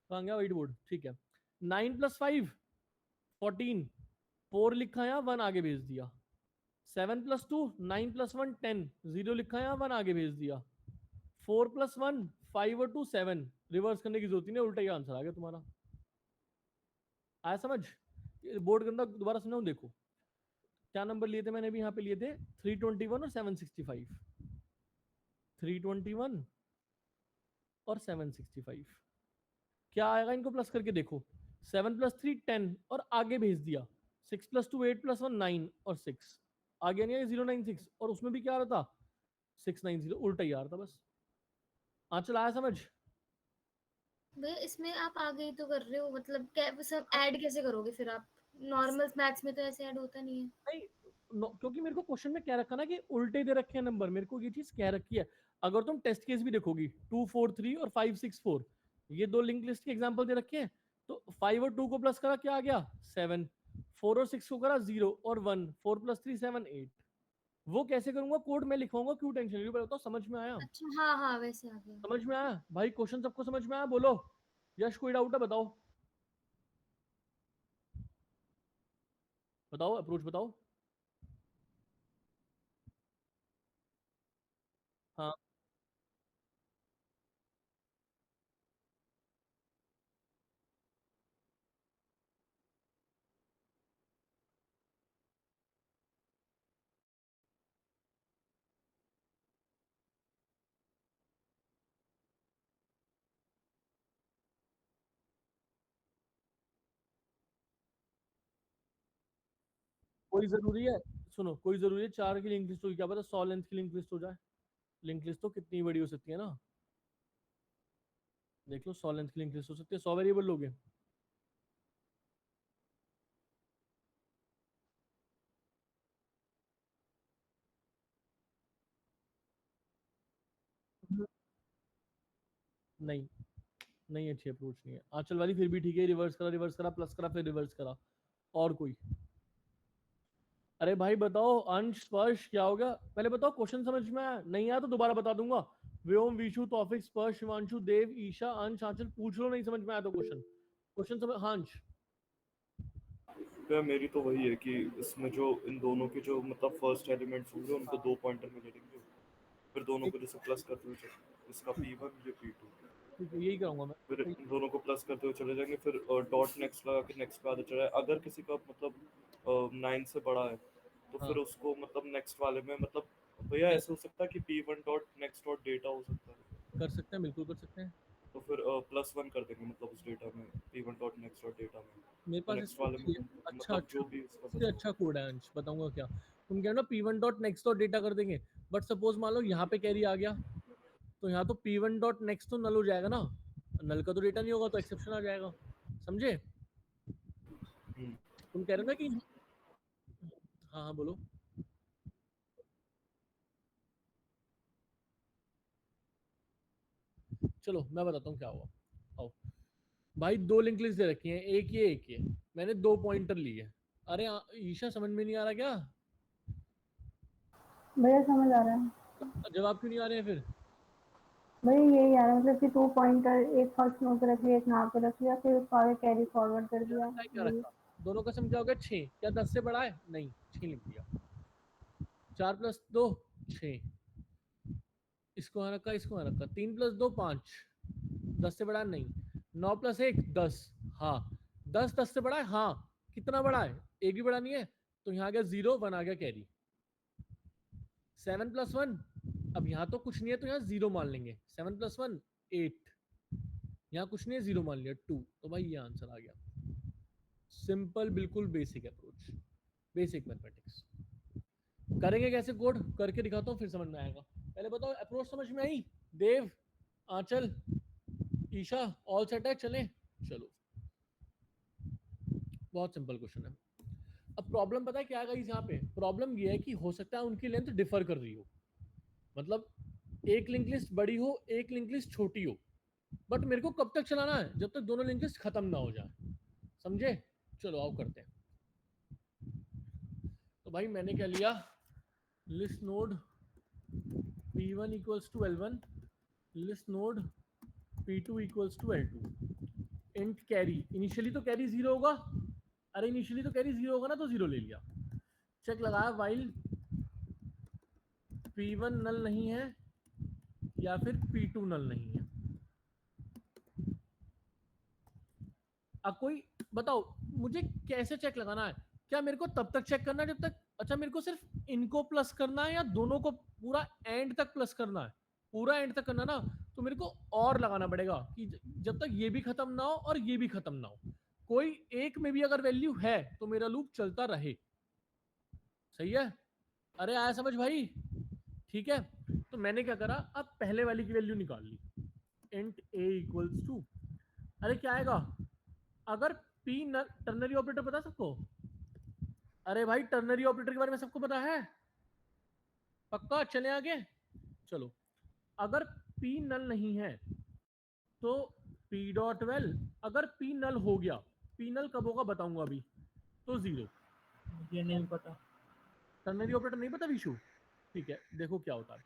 Speaker 1: कहाँ गया व्हाइट बोर्ड? ठीक है, 9 + 5 14, 4 लिखा है, 1 आगे भेज दिया। 7 + 2 9 + 1 10, 0 लिखा है, 1 आगे भेज दिया। 4 + 1 5 और 2 7। रिवर्स करने की जरूरत नहीं, उल्टा ही आंसर आ गया तुम्हारा। आया समझ? बोर्ड के अंदर दोबारा सुनाऊं, देखो क्या नंबर लिए थे मैंने भी यहाँ पे लिए थे, 321 और 765। 321 और 765, क्या आएगा इनको प्लस करके देखो। 7 + 3 10 और आगे भेज दिया। 6 + 2 8 + 1 9 और 6 आगे नहीं आया, 096, और उसमें भी क्या आ रहा था? 690, उल्टा ही आ रहा था बस। आंचल आया समझ?
Speaker 6: भैया इसमें आप आगे ही तो कर रहे हो, मतलब क्या सब ऐड कैसे करोगे फिर आप? नॉर्मल मैथ्स में तो ऐसे ऐड होता नहीं है।
Speaker 1: नहीं, क्योंकि मेरे को क्वेश्चन में क्या रखा ना कि उल्टे दे रखे हैं नंबर, मेरे को ये चीज कह रखी है। अगर तुम टेस्ट केस भी देखोगी, 2 4 3 और 5 6 4, ये 2 लिंक लिस्ट के एग्जांपल दे रखे हैं। तो 5 और 2 को प्लस करा, क्या आ गया? 7। 4 और 6 को करा, 0 और 1। 4 + 3 7 8। वो कैसे करूंगा? कोड में लिखवाऊंगा, क्यों टेंशन ले रही हो? बताओ, समझ में आया?
Speaker 6: अच्छा हाँ हाँ, वैसे आ गया।
Speaker 1: समझ में आया भाई? क्वेश्चन सबको समझ में आया? बोलो यश, कोई डाउट है? बताओ, बताओ अप्रोच बताओ। हाँ, कोई जरूरी है, सुनो, कोई जरूरी है 4 की लिंक लिस्ट होगी, क्या पता 100 लेंथ की लिंक लिस्ट हो जाए। लिंक लिस्ट तो कितनी बड़ी हो सकती है ना, देख लो 100 लेंथ की लिंक लिस्ट हो सकती है, 100 वेरिएबल लोगे। नहीं, नहीं अच्छी अप्रोच नहीं है। आंचल वाली फिर भी ठीक है, रिवर्स करा प्लस करा फिर रिवर्स करा। और कोई? अरे भाई बताओ, अंश स्पर्श क्या हो गया, पहले बताओ क्वेश्चन समझ में आया, नहीं आया तो दोबारा बता दूंगा। व्योम, विशु, तौफिक, स्पर्श, शिवांशु, देव, ईशा, अंश, आंचल, पूछ लो, नहीं समझ में आया तो क्वेश्चन, क्वेश्चन समझ। हाँ अंश,
Speaker 2: भैया मेरी तो वही है कि इसमें जो इन दोनों के जो मतलब फर्स्ट एलिमेंट्स होंगे उनको 2 पॉइंटर में ले लेंगे, फिर दोनों को जैसे प्लस करते हुए चले, इसका P1 ये P2,
Speaker 1: ठीक है यही करूंगा मैं।
Speaker 2: फिर इन दोनों को प्लस करते हुए चले जाएंगे, फिर डॉट नेक्स्ट लगा के नेक्स्ट पे आगे चला जाए। अगर किसी का मतलब 9 से बड़ा है तो
Speaker 1: हाँ
Speaker 2: फिर उसको मतलब नेक्स्ट वाले में मतलब भैया ऐसे हो सकता है कि P1 dot next dot data हो सकता है,
Speaker 1: कर सकते हैं, बिल्कुल कर सकते हैं।
Speaker 2: तो फिर +1 कर देंगे मतलब उस डेटा में P1 dot next dot data में,
Speaker 1: मेरे
Speaker 2: तो
Speaker 1: पास
Speaker 2: नेक्स्ट वाले में
Speaker 1: अच्छा
Speaker 2: मतलब
Speaker 1: अच्छा,
Speaker 2: जो भी उसका
Speaker 1: इससे अच्छा कोड है अंश, बताऊंगा क्या। तुम कह रहे हो ना P1 dot next dot data कर देंगे, बट सपोज मान लो यहाँ पे कैरी आ गया, तो यहाँ तो P1 डॉट नेक्स्ट तो नल हो जाएगा ना, नल का तो डेटा नहीं होगा तो एक्सेप्शन आ जाएगा, समझे।
Speaker 2: हम्म,
Speaker 1: तुम कह रहे हो ना कि, हाँ हाँ बोलो। चलो मैं बताता हूँ क्या हुआ, आओ। भाई 2 लिंक लिस्ट दे रखी हैं, एक ये मैंने 2 पॉइंटर लिए। अरे ईशा समझ में नहीं आ रहा क्या?
Speaker 7: भैया समझ आ रहा है।
Speaker 1: जवाब क्यों नहीं आ रहे हैं फिर?
Speaker 7: भैया यही आ रहा है, मतलब कि 2 पॉइंटर एक फर्स्ट नोट पे रख लिया, एक यहाँ पे रख लिया, फिर उसको आगे कैरी फॉरवर्ड कर
Speaker 1: क्या
Speaker 7: दिया।
Speaker 1: रखा है, क्या रखा? दोनों का सम क्या हो गया 6, क्या 10 से बड़ा है? नहीं, 6 लिख दिया। 4 + 2 6, इसको यहाँ रखा, इसको यहाँ रखा, 3 + 2 5, 10 से बड़ा है? नहीं। 9 + 1 10, हाँ 10 से बड़ा है, हाँ कितना बड़ा है? एक भी बड़ा नहीं है, तो यहाँ आ गया 0 1 आ गया कैरी। 7 + 1, अब यहाँ तो कुछ नहीं है तो यहाँ 0 मान लेंगे, 7 + 1 8, यहाँ कुछ नहीं है 0 मान लिया 2, तो भाई ये आंसर आ गया। सिंपल, बिल्कुल बेसिक अप्रोच, बेसिक मैथमेटिक्स। करेंगे कैसे कोड, करके दिखाता हूँ फिर समझ में आएगा। पहले बताओ अप्रोच समझ में आई? देव, आंचल, ईशा, ऑल सेट है? चलें, चलो बहुत सिंपल क्वेश्चन है। अब प्रॉब्लम पता है क्या है यहाँ पे? प्रॉब्लम ये है कि हो सकता है उनकी लेंथ डिफर कर रही हो, मतलब एक लिंक लिस्ट बड़ी हो, एक लिंक लिस्ट छोटी हो, बट मेरे को कब तक चलाना है? जब तक दोनों लिंक लिस्ट खत्म ना हो जाए, समझे। चलो आओ करते हैं। तो भाई मैंने क्या लिया, list node P1 = L1, list node P2 = L2, int carry, initially तो कैरी 0 होगा, अरे इनिशियली तो कैरी 0 होगा ना, तो 0 ले लिया। चेक लगाया वाइल P1 नल नहीं है या फिर P2 नल नहीं है। अब कोई बताओ मुझे कैसे चेक लगाना है, क्या मेरे को तब तक चेक करना है जब तक, अच्छा मेरे को सिर्फ इनको प्लस करना है या दोनों को पूरा एंड तक प्लस करना है? पूरा एंड तक करना ना, तो मेरे को और लगाना पड़ेगा कि जब तक ये भी खत्म ना हो और ये भी खत्म ना हो, कोई एक में भी अगर वैल्यू है तो मेरा लूप चलता रहे। सही है? अरे आया समझ भाई? ठीक है, तो मैंने क्या करा, अब पहले वाली की वैल्यू निकाल ली, इंट a = अरे क्या आएगा, अगर P टर्नरी ऑपरेटर पता सबको? अरे भाई टर्नरी ऑपरेटर के बारे में सबको पता है? पक्का? चले आगे, चलो। अगर P नल नहीं है तो P.well, अगर P नल हो गया, P नल कब होगा बताऊंगा अभी, तो 0।
Speaker 5: मुझे नहीं पता।
Speaker 1: टर्नरी ऑपरेटर नहीं पता विशु? ठीक है, देखो क्या होता है।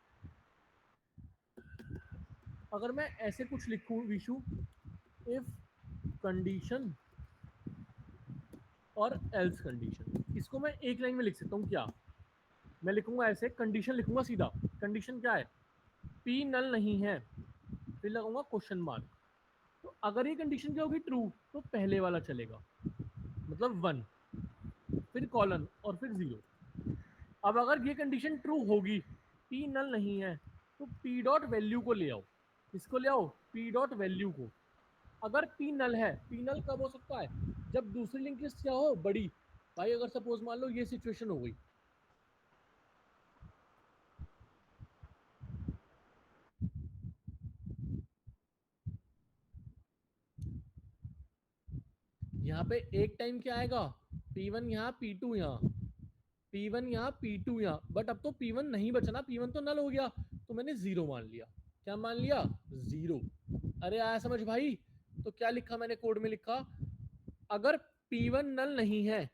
Speaker 1: अगर मैं ऐसे कुछ लिखूं विशु, इफ कंडीशन और एल्स कंडीशन, इसको मैं एक लाइन में लिख सकता हूँ क्या? मैं लिखूंगा ऐसे, कंडीशन लिखूंगा सीधा, कंडीशन क्या है, P नल नहीं है, फिर लगाऊंगा क्वेश्चन मार्क, तो अगर ये कंडीशन क्या होगी, ट्रू, तो पहले वाला चलेगा, मतलब 1, फिर कॉलन और फिर 0। अब अगर ये कंडीशन ट्रू होगी, P नल नहीं है, तो P डॉट वैल्यू को ले आओ, इसको ले आओ P डॉट वैल्यू को। अगर P नल है, P नल कब हो सकता है, जब दूसरी लिंक लिस्ट क्या हो, बड़ी, भाई अगर सपोज मान लो ये सिचुएशन हो गई, यहाँ पे एक टाइम क्या आएगा, P1 यहाँ P2 यहाँ, P1 यहाँ P2 यहाँ, बट अब तो P1 नहीं बचा ना, P1 तो नल हो गया, तो मैंने 0 मान लिया। क्या मान लिया? 0। अरे आया समझ भाई? तो क्या लिखा मैंने कोड में, लिखा अगर P1 नल नहीं है,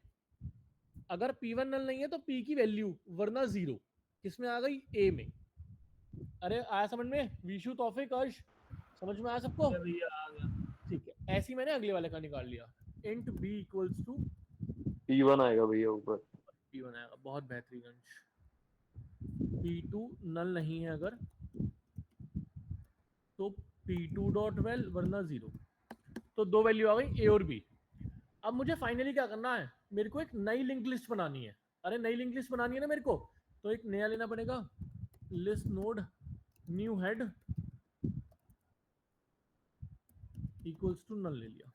Speaker 1: अगर P1 नल नहीं है तो P की वैल्यू वरना 0 किसमें आ गई? A में। अरे आया समझ में? विशु, तौफिक, अर्श, समझ में आया सबको?
Speaker 5: भैया आ गया।
Speaker 1: ठीक है, ऐसे ही मैंने अगले वाले का निकाल लिया। int b equals to
Speaker 4: P1 आएगा भैया ऊपर।
Speaker 1: P1 आएगा, बहुत बेहतरीन अंश। P2 नल नहीं है अगर, तो P2 डॉट वेल वरना 0। तो दो वैल्यू आ गई A और B। अब मुझे फाइनली क्या करना है, मेरे को एक नई लिंक लिस्ट बनानी है। अरे नई लिंक लिस्ट बनानी है ना मेरे को, तो एक नया लेना पड़ेगा, list node new head equals to null ले लिया।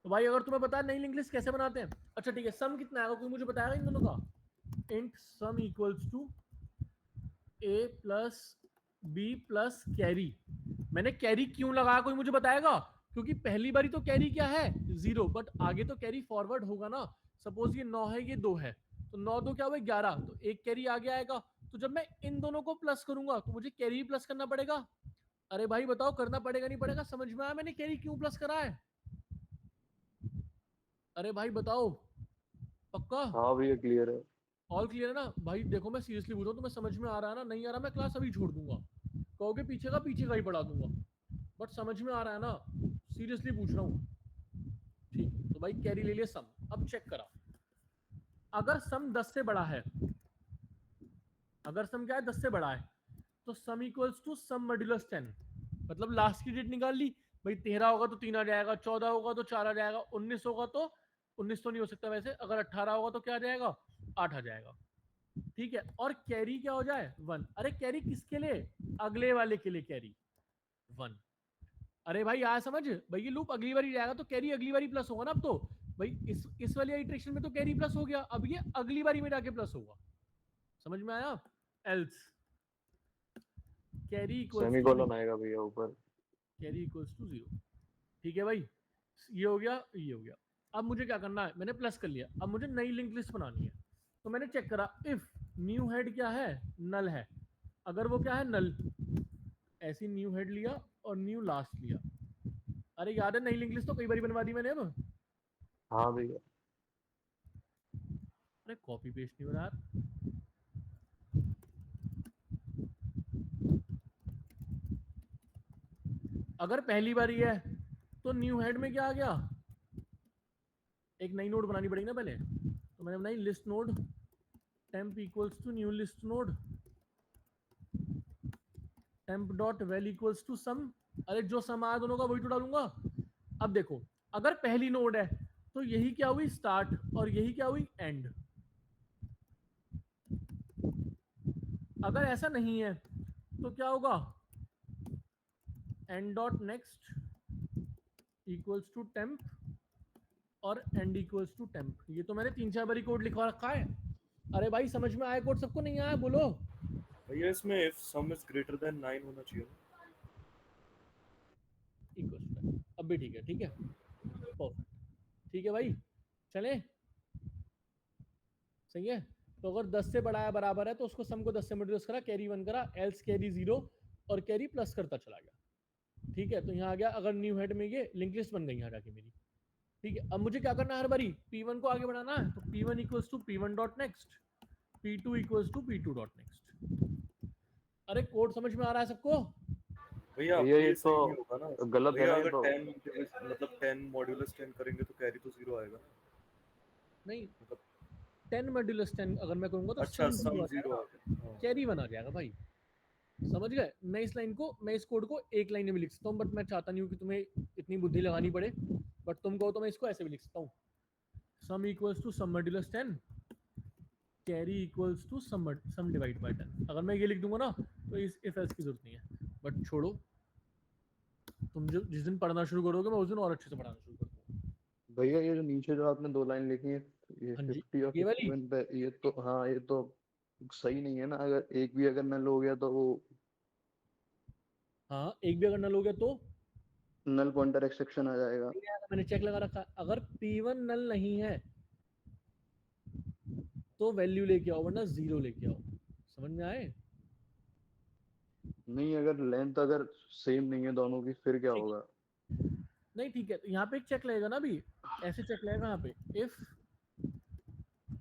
Speaker 1: तो भाई अगर तुम्हें पता है नई लिंक लिस्ट कैसे बनाते हैं, अच्छा ठीक है, सम कितना आएगा कोई मुझे बताएगा इन दोनों का? Int sum equals to A plus B plus carry. मैंने कैरी क्यों लगाया कोई मुझे बताएगा? क्योंकि पहली बारी तो कैरी क्या है? 0, बट आगे तो कैरी फॉरवर्ड होगा ना। सपोज ये 9 है, ये 2 है, तो 9 2 क्या हुआ? 11, तो एक कैरी आगे आएगा। तो जब मैं इन दोनों को प्लस करूंगा तो मुझे कैरी प्लस करना पड़ेगा। अरे भाई बताओ, करना पड़ेगा नहीं पड़ेगा? समझ में आया मैंने कैरी क्यों प्लस करा है? अरे भाई बताओ, पक्का?
Speaker 4: हाँ भैया क्लियर है।
Speaker 1: ऑल क्लियर है ना भाई? देखो मैं सीरियसली पूछ रहा हूँ, तुम्हें समझ में आ रहा है ना? नहीं आ रहा मैं क्लास अभी छोड़ दूंगा, कहोगे पीछे का ही पढ़ा दूंगा, बट समझ में आ रहा है ना? सीरियसली पूछ रहा हूँ। ठीक, तो भाई कैरी ले लिया सम। अब चेक करा, अगर सम 10 से बड़ा है, अगर सम क्या है? 10 से बड़ा है, तो sum equals to sum modulus 10। मतलब लास्ट की डेट निकाल ली भाई, 13 होगा तो 3 आ जाएगा, 14 होगा तो 4 आ जाएगा, 19 होगा तो 19 तो नहीं हो सकता वैसे, अगर 18 होगा तो क्या आ जाएगा? 8 आ जाएगा। ठीक है, और कैरी क्या हो जाए? 1। अरे कैरी किसके लिए? अगले वाले के लिए कैरी 1। अरे भाई आया समझ भाई? ये लूप अगली बारी जाएगा तो कैरी अगली बारी प्लस होगा ना। अब तो भाई इस वाली इटरेशन में तो कैरी प्लस हो गया, अब ये अगली बारी में जाके प्लस होगा। समझ में आया? एल्स कैरी इक्वल्स
Speaker 4: सेमीकोलन आएगा भैया ऊपर।
Speaker 1: Carry equals to 0। ठीक है भाई, ये हो गया, ये हो गया। अब मुझे क्या करना है? मैंने प्लस कर लिया, अब मुझे नई लिंक लिस्ट बनानी है। तो मैंने चेक करा, इफ न्यू हेड क्या है? नल है। अगर वो क्या है? नल, ऐसी न्यू हेड लिया और न्यू लास्ट लिया। अरे याद है नई लिंक लिस्ट तो कई बार बनवा दी मैंने। अब
Speaker 4: हाँ भैया।
Speaker 1: अरे कॉपी पेस्ट नहीं हो रहा यार। अगर पहली बार ही है तो न्यू हेड में क्या आ गया? एक नई नोड बनानी पड़ेगी ना पहले, तो मैंने बनाई list node temp equals to new list node temp dot val equals to sum. अरे जो सम आया दोनों का वही तो डालूंगा। अब देखो, अगर पहली नोड है तो यही क्या हुई? स्टार्ट, और यही क्या हुई? एंड। अगर ऐसा नहीं है तो क्या होगा? End dot next equals to temp और एंड इक्वल्स टू टेम्प। ये तो मैंने 3-4 बारी कोड लिखवा रखा है। अरे भाई समझ में आया कोड सबको? नहीं आया बोलो।
Speaker 2: भैया इसमें if some is greater than 9 होना चाहिए ना?
Speaker 1: इक्वल्स टू, अब भी ठीक है। ठीक है, परफेक्ट। ठीक है भाई, चले? सही है। तो अगर 10 से बड़ा है, बराबर है, तो उसको सम को 10 से मल्टीप्लाई करा, कैरी 1 करा, एल्स कैरी 0 और कैरी प्लस करता चला गया। ठीक है, तो यहाँ आ गया। अगर न्यू हेड में ये लिंक लिस्ट बन गई यहाँ जाके मेरी। ठीक है, अब मुझे क्या करना है? हर बारी P1 को आगे बढ़ाना है, तो P1 equals to P1 dot next, P2 equals to P2 dot next. अरे कोड समझ में आ रहा है सबको?
Speaker 2: भैया
Speaker 4: भैया ये
Speaker 2: सही
Speaker 4: तो
Speaker 2: नहीं होगा ना
Speaker 4: गलत है
Speaker 2: भैया?
Speaker 4: ना ये
Speaker 2: अगर
Speaker 4: तो।
Speaker 2: 10 मतलब 10 मॉड्यूलस 10 करेंगे तो कैरी तो 0 आएगा ना?
Speaker 1: नहीं,
Speaker 2: मतलब
Speaker 1: 10 मॉड्यूलस 10 अगर मैं कहूंगा तो
Speaker 2: अच्छा,
Speaker 1: सम
Speaker 2: सम
Speaker 1: 0
Speaker 2: 0 आ गया।
Speaker 1: कैरी 1 आ जाएगा भाई। समझ गए? मैं इस लाइन को, मैं इस कोड को एक लाइन में भी लिख सकता हूँ, बट मैं चाहता नहीं हूँ कि तुम्हें इतनी बुद्धि लगानी पड़े। बट तुम कहो तो मैं इसको ऐसे भी लिख सकता हूँ, sum equals to sum modulus 10 carry equals to sum divide by 10। अगर मैं ये लिख दूंगा ना तो इस इफ एल्स की जरूरत नहीं है। बट छोड़ो, तुम जो जिस दिन पढ़ना शुरू करोगे मैं उस दिन और अच्छे से पढ़ाना शुरू कर दूंगा।
Speaker 4: भैया ये जो नीचे जो आपने 2 लाइन लिखी है ये
Speaker 1: हाँ जी
Speaker 4: 50 और
Speaker 1: ये वाली
Speaker 4: 51 पे ये तो, हाँ ये तो सही नहीं है ना, अगर एक भी अगर नल हो गया तो वो
Speaker 1: हाँ एक भी अगर नल हो गया तो
Speaker 4: नल पॉइंटर एक्सेप्शन आ जाएगा।
Speaker 1: मैंने चेक लगा रखा है। अगर P1 नल नहीं है तो वैल्यू लेके आओ वरना जीरो लेके आओ। समझ में आए?
Speaker 4: नहीं, अगर लेंथ अगर सेम नहीं है दोनों की फिर क्या
Speaker 1: ठीक
Speaker 4: होगा?
Speaker 1: नहीं ठीक है, तो यहाँ पे एक चेक लगेगा ना अभी, ऐसे चेक लगेगा यहाँ पे, if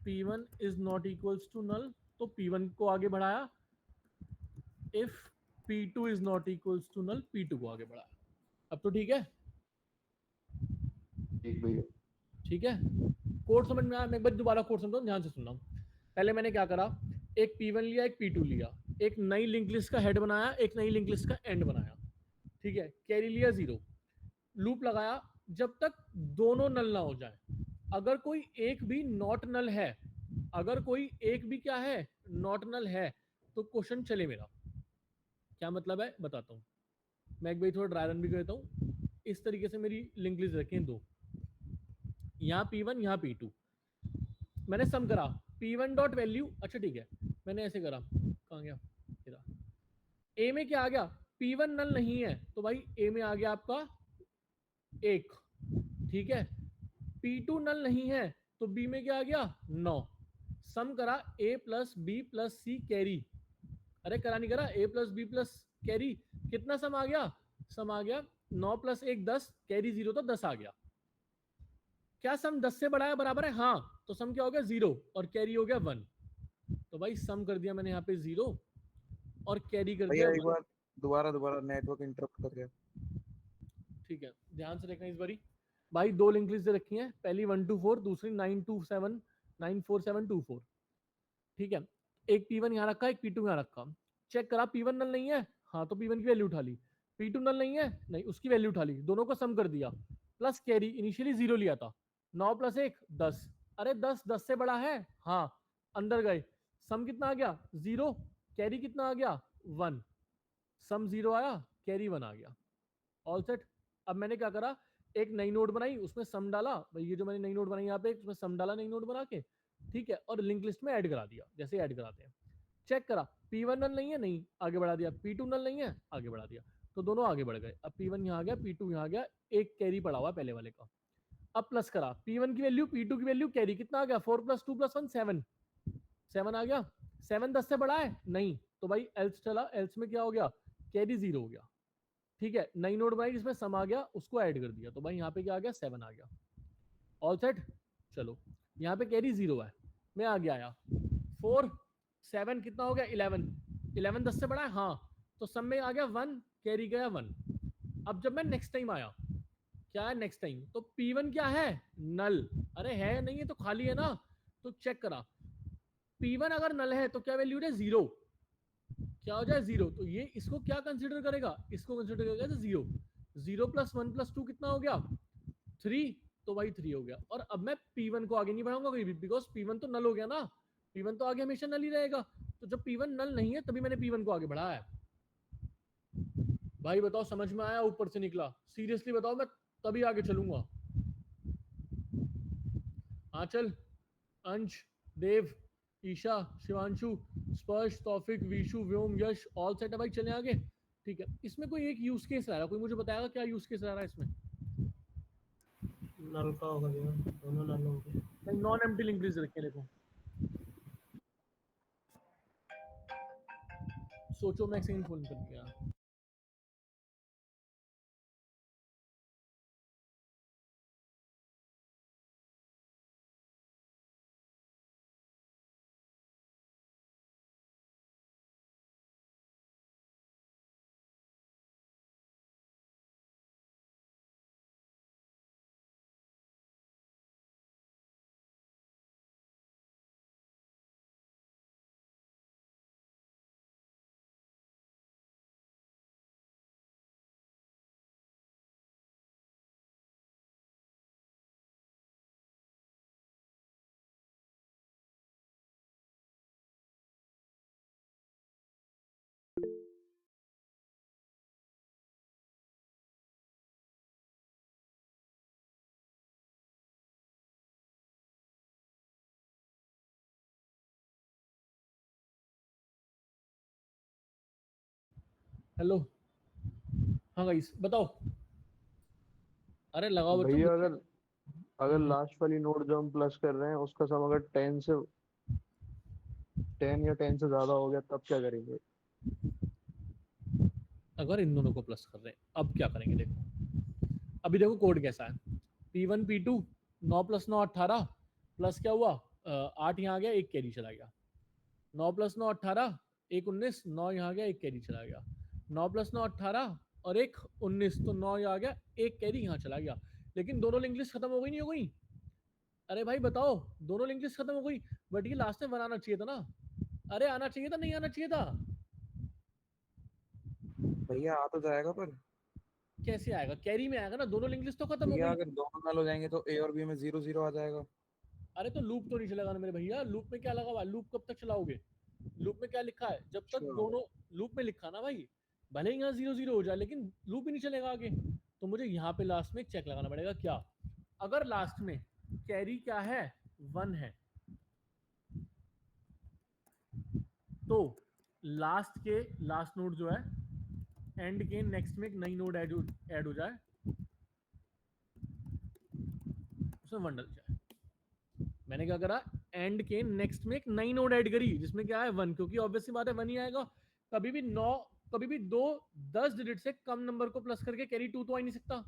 Speaker 1: P1 is not equals to null तो P1 को आगे बढ़ाया, if P2 is not equals to null P2 को आगे बढ़ाया। अब तो ठीक है,
Speaker 4: ठीक भैया।
Speaker 1: ठीक है। कोड समझ में आया? मैं एक बार दोबारा कोड समझाऊं, ध्यान से सुनना। पहले मैंने क्या करा, एक P1 लिया, एक P2 लिया, एक नई लिंक लिस्ट का हेड बनाया, एक नई लिंक लिस्ट का एंड बनाया, ठीक है। कैरी लिया 0, लूप लगाया जब तक दोनों नल ना हो जाए। अगर कोई एक भी नॉट नल है, अगर कोई एक भी क्या है, नॉट नल है, तो क्वेश्चन चले मेरा। क्या मतलब है बताता हूँ मैं, एक बार थोड़ा ड्राई रन भी करता हूँ। इस तरीके से मेरी लिंक लिस्ट रखी है दो, यहाँ P1 यहाँ P2, मैंने सम करा P1 डॉट वैल्यू, अच्छा ठीक है, मैंने ऐसे करा, कहाँ गया तेरा, ए में क्या आ गया, P1 नल नहीं है तो भाई ए में आ गया आपका 1, ठीक है। P2 नल नहीं है तो B में क्या आ गया 9। सम करा A plus B plus C carry, अरे करा नहीं करा, A plus B plus carry, कितना सम आ गया, सम आ गया 9 प्लस 1 10, कैरी 0 तो 10 आ गया। क्या सम 10 से बड़ा है बराबर है, हाँ, तो सम क्या हो गया 0 और कैरी हो गया 1। तो भाई सम कर दिया मैंने यहाँ पे 0 और कैरी कर दिया
Speaker 3: भैया एक
Speaker 1: 1।
Speaker 3: बार दोबारा दोबारा नेटवर्क इंटरप्ट कर गया।
Speaker 1: ठीक है ध्यान से देखना इस बारी। भाई दो लिंक लिस्ट रखी हैं, पहली 124, दूसरी 927 94724, ठीक है। एक P1 यहाँ रखा, एक P2 यहाँ रखा। चेक करा P1 नल नहीं है, हाँ तो P1 की वैल्यू उठा ली, P2 नल नहीं है, नहीं उसकी वैल्यू उठा ली, दोनों को सम कर दिया, प्लस कैरी इनिशियली 0 लिया था, 9 प्लस 1 10, अरे 10 10 से बड़ा है, हाँ, अंदर गए, सम कितना आ गया 0, कैरी कितना आ गया 1, सम 0 आया, कैरी 1 आ गया। All set. अब मैंने क्या करा, एक नई नोड बनाई, उसमें सम डाला, भाई ये जो मैंने नई नोड बनाई यहाँ पे, उसमें सम डाला नई नोड बना के, ठीक है, और लिंक लिस्ट में ऐड करा दिया, जैसे ऐड कराते हैं। चेक करा P1 नल नहीं है, नहीं, आगे बढ़ा दिया, P2 नल नहीं है, आगे बढ़ा दिया, तो दोनों आगे बढ़ गए। अब P1 यहाँ आ गया, P2 यहाँ आ गया, एक कैरी पड़ा हुआ पहले वाले का। अब प्लस करा P1 की वैल्यू, P2 की वैल्यू, कैरी कितना आ गया, 4 प्लस 2 प्लस 1 7, 7 आ गया। 7 10 से बड़ा है, नहीं, तो भाई एल्स चला, एल्स में क्या हो गया, कैरी 0 हो गया, ठीक है। नई नोड बनाई जिसमें सम आ गया, उसको ऐड कर दिया, तो भाई यहाँ पे क्या आ गया 7 आ गया। All set. चलो यहाँ पे कैरी 0 है, मैं आगे आया, 4 7 कितना हो गया 11, 11 10 से बड़ा है, हाँ, तो सम में आ गया 1, कैरी गया 1। अब जब मैं नेक्स्ट टाइम आया, क्या है नेक्स्ट टाइम, तो P1 क्या है नल, अरे है नहीं है तो खाली है ना, तो चेक करा P1 अगर नल है तो क्या वैल्यू है 0, क्या हो जाए 0, तो ये इसको क्या कंसीडर करेगा, इसको कंसीडर करेगा 0, 0 प्लस 1 प्लस 2 कितना हो गया 3, तो भाई 3 हो गया। और अब मैं P1 को आगे नहीं बढ़ाऊंगा कहीं भी, बिकॉज P1 तो नल हो गया ना, P1 तो आगे हमेशा नल ही रहेगा, तो जब P1 नल नहीं है तभी मैंने P1 को आगे बढ़ाया है। भाई बताओ समझ में आया, ऊपर से निकला, सीरियसली बताओ, मैं तभी आगे चलूंगा। आंचल, अंश, देव, ईशा, शिवांशु, स्पर्श, तौफिक, विशु, व्योम, यश, ऑल सेट है भाई, चले आगे। ठीक है, इसमें कोई एक यूज केस रह रहा है, कोई मुझे बताएगा क्या यूज केस रह रहा है इसमें?
Speaker 5: नल का होगा भैया, दोनों नल होंगे।
Speaker 1: नहीं, नॉन एम्प्टी लिंक लिस्ट रखे देखो, सोचो, मैं एक फोन कर दिया। हेलो, हाँ गाइस बताओ। अरे लगाओ बच्चों।
Speaker 4: भैया अगर अगर लास्ट वाली नोट जो हम प्लस कर रहे हैं उसका सम अगर 10 या 10 से ज्यादा हो गया तब क्या करेंगे?
Speaker 1: अगर इन दोनों को प्लस कर रहे हैं अब क्या करेंगे, देखो अभी देखो कोड कैसा है। P1 P2 9 + 9 18 प्लस क्या हुआ 8 यहाँ आ गया, एक कैरी चला गया। 9 + 9 18 एक 19, 9 यहाँ आ गया, एक कैरी चला गया। 9 + 9 18 और एक 19, तो 9 यहाँ आ गया, एक कैरी यहाँ चला गया। लेकिन दोनों लिंक लिस्ट खत्म हो गई नहीं हो गई? अरे भाई बताओ, दोनों लिंक लिस्ट खत्म हो गई, बट ये लास्ट में 1 आना चाहिए था ना। अरे आना चाहिए था, नहीं आना चाहिए था?
Speaker 3: भैया आ तो जाएगा पर
Speaker 1: कैसे आएगा? कैरी में आएगा ना, दोनों लिंक लिस्ट तो खत्म हो
Speaker 3: भैया
Speaker 1: गई।
Speaker 3: अगर दोनों नल हो जाएंगे तो ए और बी में 0 0 आ जाएगा।
Speaker 1: अरे तो लूप तो नहीं चलेगा ना मेरे भैया, लूप में क्या लगा हुआ है? लूप कब तक चलाओगे? लूप में क्या लिखा है? जब तक
Speaker 3: अच्छा।
Speaker 1: दोनों, लूप में लिखा ना भाई, भले ही यहाँ 0 0 हो जाए लेकिन लूप ही नहीं चलेगा आगे। तो मुझे यहाँ पे लास्ट में चेक लगाना पड़ेगा। क्या अगर लास्ट में कैरी क्या है 1 है, तो लास्ट नोड जो है एंड के नेक्स्ट में एक नई नोड ऐड हो जाए, उसमें 1 डल जाए। मैंने क्या करा, एंड के नेक्स्ट में एक नई नोड ऐड करी जिसमें क्या है 1, क्योंकि ऑब्वियसली बात है 1 ही आएगा। कभी भी 9, कभी भी 2 10 डिजिट से कम नंबर को प्लस करके कैरी 2 तो आ ही नहीं सकता।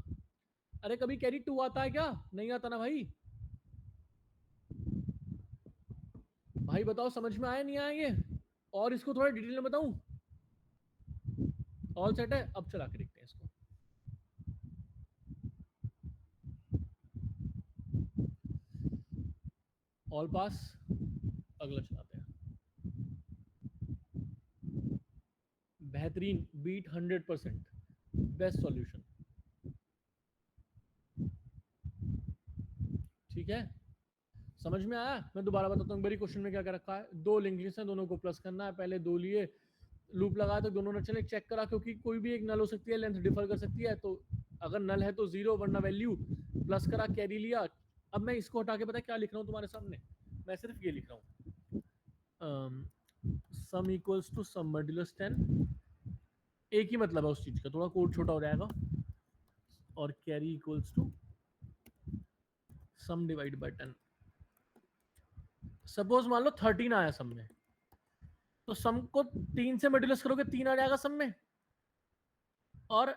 Speaker 1: अरे कभी कैरी 2 आता है क्या? नहीं आता ना भाई। भाई बताओ समझ में आया नहीं आया ये? और इसको थोड़ा डिटेल में बताऊं? ऑल सेट है, अब चला के देखते हैं इसको। ऑल पास, अगला चलाते हैं। बेहतरीन, बीट 100%, बेस्ट सॉल्यूशन। ठीक है, समझ में आया? मैं दोबारा बताता हूँ, बड़ी क्वेश्चन में क्या क्या रखा है। 2 लिंक लिस्ट है, दोनों को प्लस करना है। पहले 2 लिए, लूप लगाया तो दोनों न चले, चेक करा, क्योंकि कोई भी एक नल हो सकती है, लेंथ डिफर कर सकती है। तो अगर नल है तो 0 वरना वैल्यू, प्लस करा, कैरी लिया। अब मैं इसको हटा के पता क्या लिख रहा हूँ तुम्हारे सामने? मैं सिर्फ ये लिख रहा हूँ, sum equals to sum modulus 10। एक ही मतलब है उस चीज का, थोड़ा कोड छोटा हो जाएगा। और carry equals to sum divide by 10। Suppose मान लो 13 आया सम में, तो सम को 3 से मल्टीप्लाई करोगे 3 आ जाएगा सम में। और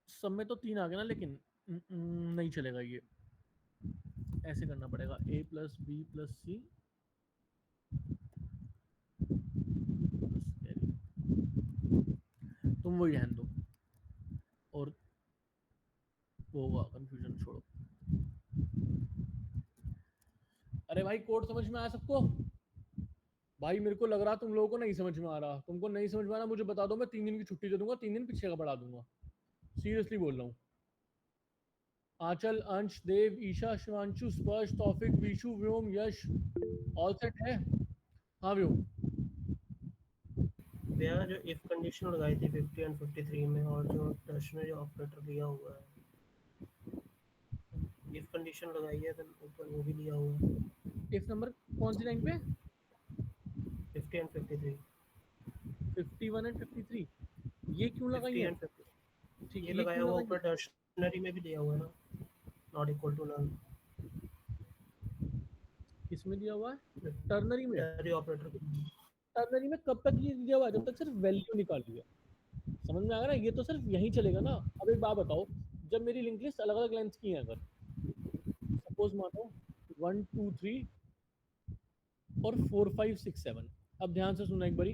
Speaker 1: सम में तो 3 आ गया ना, लेकिन नहीं चलेगा ये, ऐसे करना पड़ेगा a + b + c plus carry. तुम वही रहने दो और वो होगा कंफ्यूजन छोड़ो। अरे भाई कोड समझ में आया सबको? भाई मेरे को लग रहा तुम लोगों को नहीं समझ में आ रहा। तुमको नहीं समझ में आ रहा, मुझे बता दो, मैं 3 दिन की छुट्टी दे दूंगा, 3 दिन पीछे का बढ़ा दूंगा। सीरियसली बोल रहा हूँ। आंचल, अंश, देव, ईशा, शिवांशु, स्पर्श, तौफिक, विशु, व्योम, यश, ऑल सेट है? हाँ व्योम।
Speaker 8: भैया जो इफ कंडीशन लगाई थी 50 एंड 53 में, और जो टर्शनरी ऑपरेटर लिया हुआ है, इफ कंडीशन लगाई है तो ऊपर वो भी लिया हुआ है।
Speaker 1: इफ नंबर कौन सी लाइन पे?
Speaker 8: 50 एंड 53,
Speaker 1: 51 एंड 53 ये क्यों लगाई
Speaker 8: 50
Speaker 1: है?
Speaker 8: एंड 50
Speaker 1: ठीक
Speaker 8: ये
Speaker 1: है,
Speaker 8: लगाया हुआ ऊपर टर्शनरी में भी दिया हुआ है ना, नॉट इक्वल टू नल।
Speaker 1: किसमें दिया हुआ है? टर्नरी में।
Speaker 8: टर्नरी ऑपरेटर
Speaker 1: टर्नरी में कब तक ये दिया हुआ है? जब तक सिर्फ वैल्यू निकाली है। समझ में आ गया ना? ये तो सिर्फ यहीं चलेगा ना। अब एक बात बताओ, जब मेरी लिंक लिस्ट अलग अलग लेंथ की है, अगर सपोज मानो 1 2 3 और 4 5 6 7, अब ध्यान से सुनना एक बारी।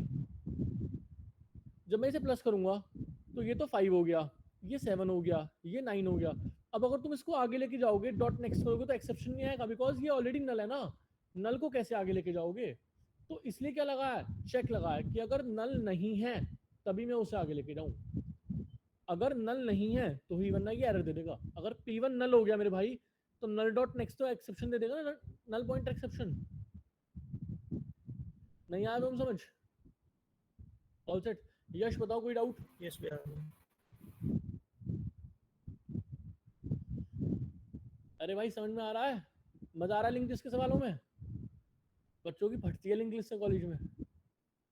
Speaker 1: जब मैं इसे प्लस करूंगा तो ये तो 5 हो गया, ये 7 हो गया, ये 9 हो गया। अब अगर तुम इसको आगे लेके जाओगे, डॉट नेक्स्ट करोगे, तो एक्सेप्शन नहीं आएगा, बिकॉज ये ऑलरेडी नल है ना। नल को कैसे आगे लेके जाओगे? तो इसलिए क्या लगा है, चेक लगा है कि अगर नल नहीं है तभी मैं उसे आगे लेके जाऊं। अगर नल नहीं है तो ही, वरना ये एरर दे देगा। अगर P1 नल हो गया मेरे भाई, तो नल डॉट नेक्स्ट तो एक्सेप्शन दे देगा ना, नल पॉइंटर एक्सेप्शन। नहीं आया तुम समझ? All set. यश बताओ कोई डाउट?
Speaker 8: यस भैया।
Speaker 1: अरे भाई समझ में आ रहा है? मजा आ रहा है लिंक लिस्ट के सवालों में? बच्चों की फटती है लिंक लिस्ट से कॉलेज में,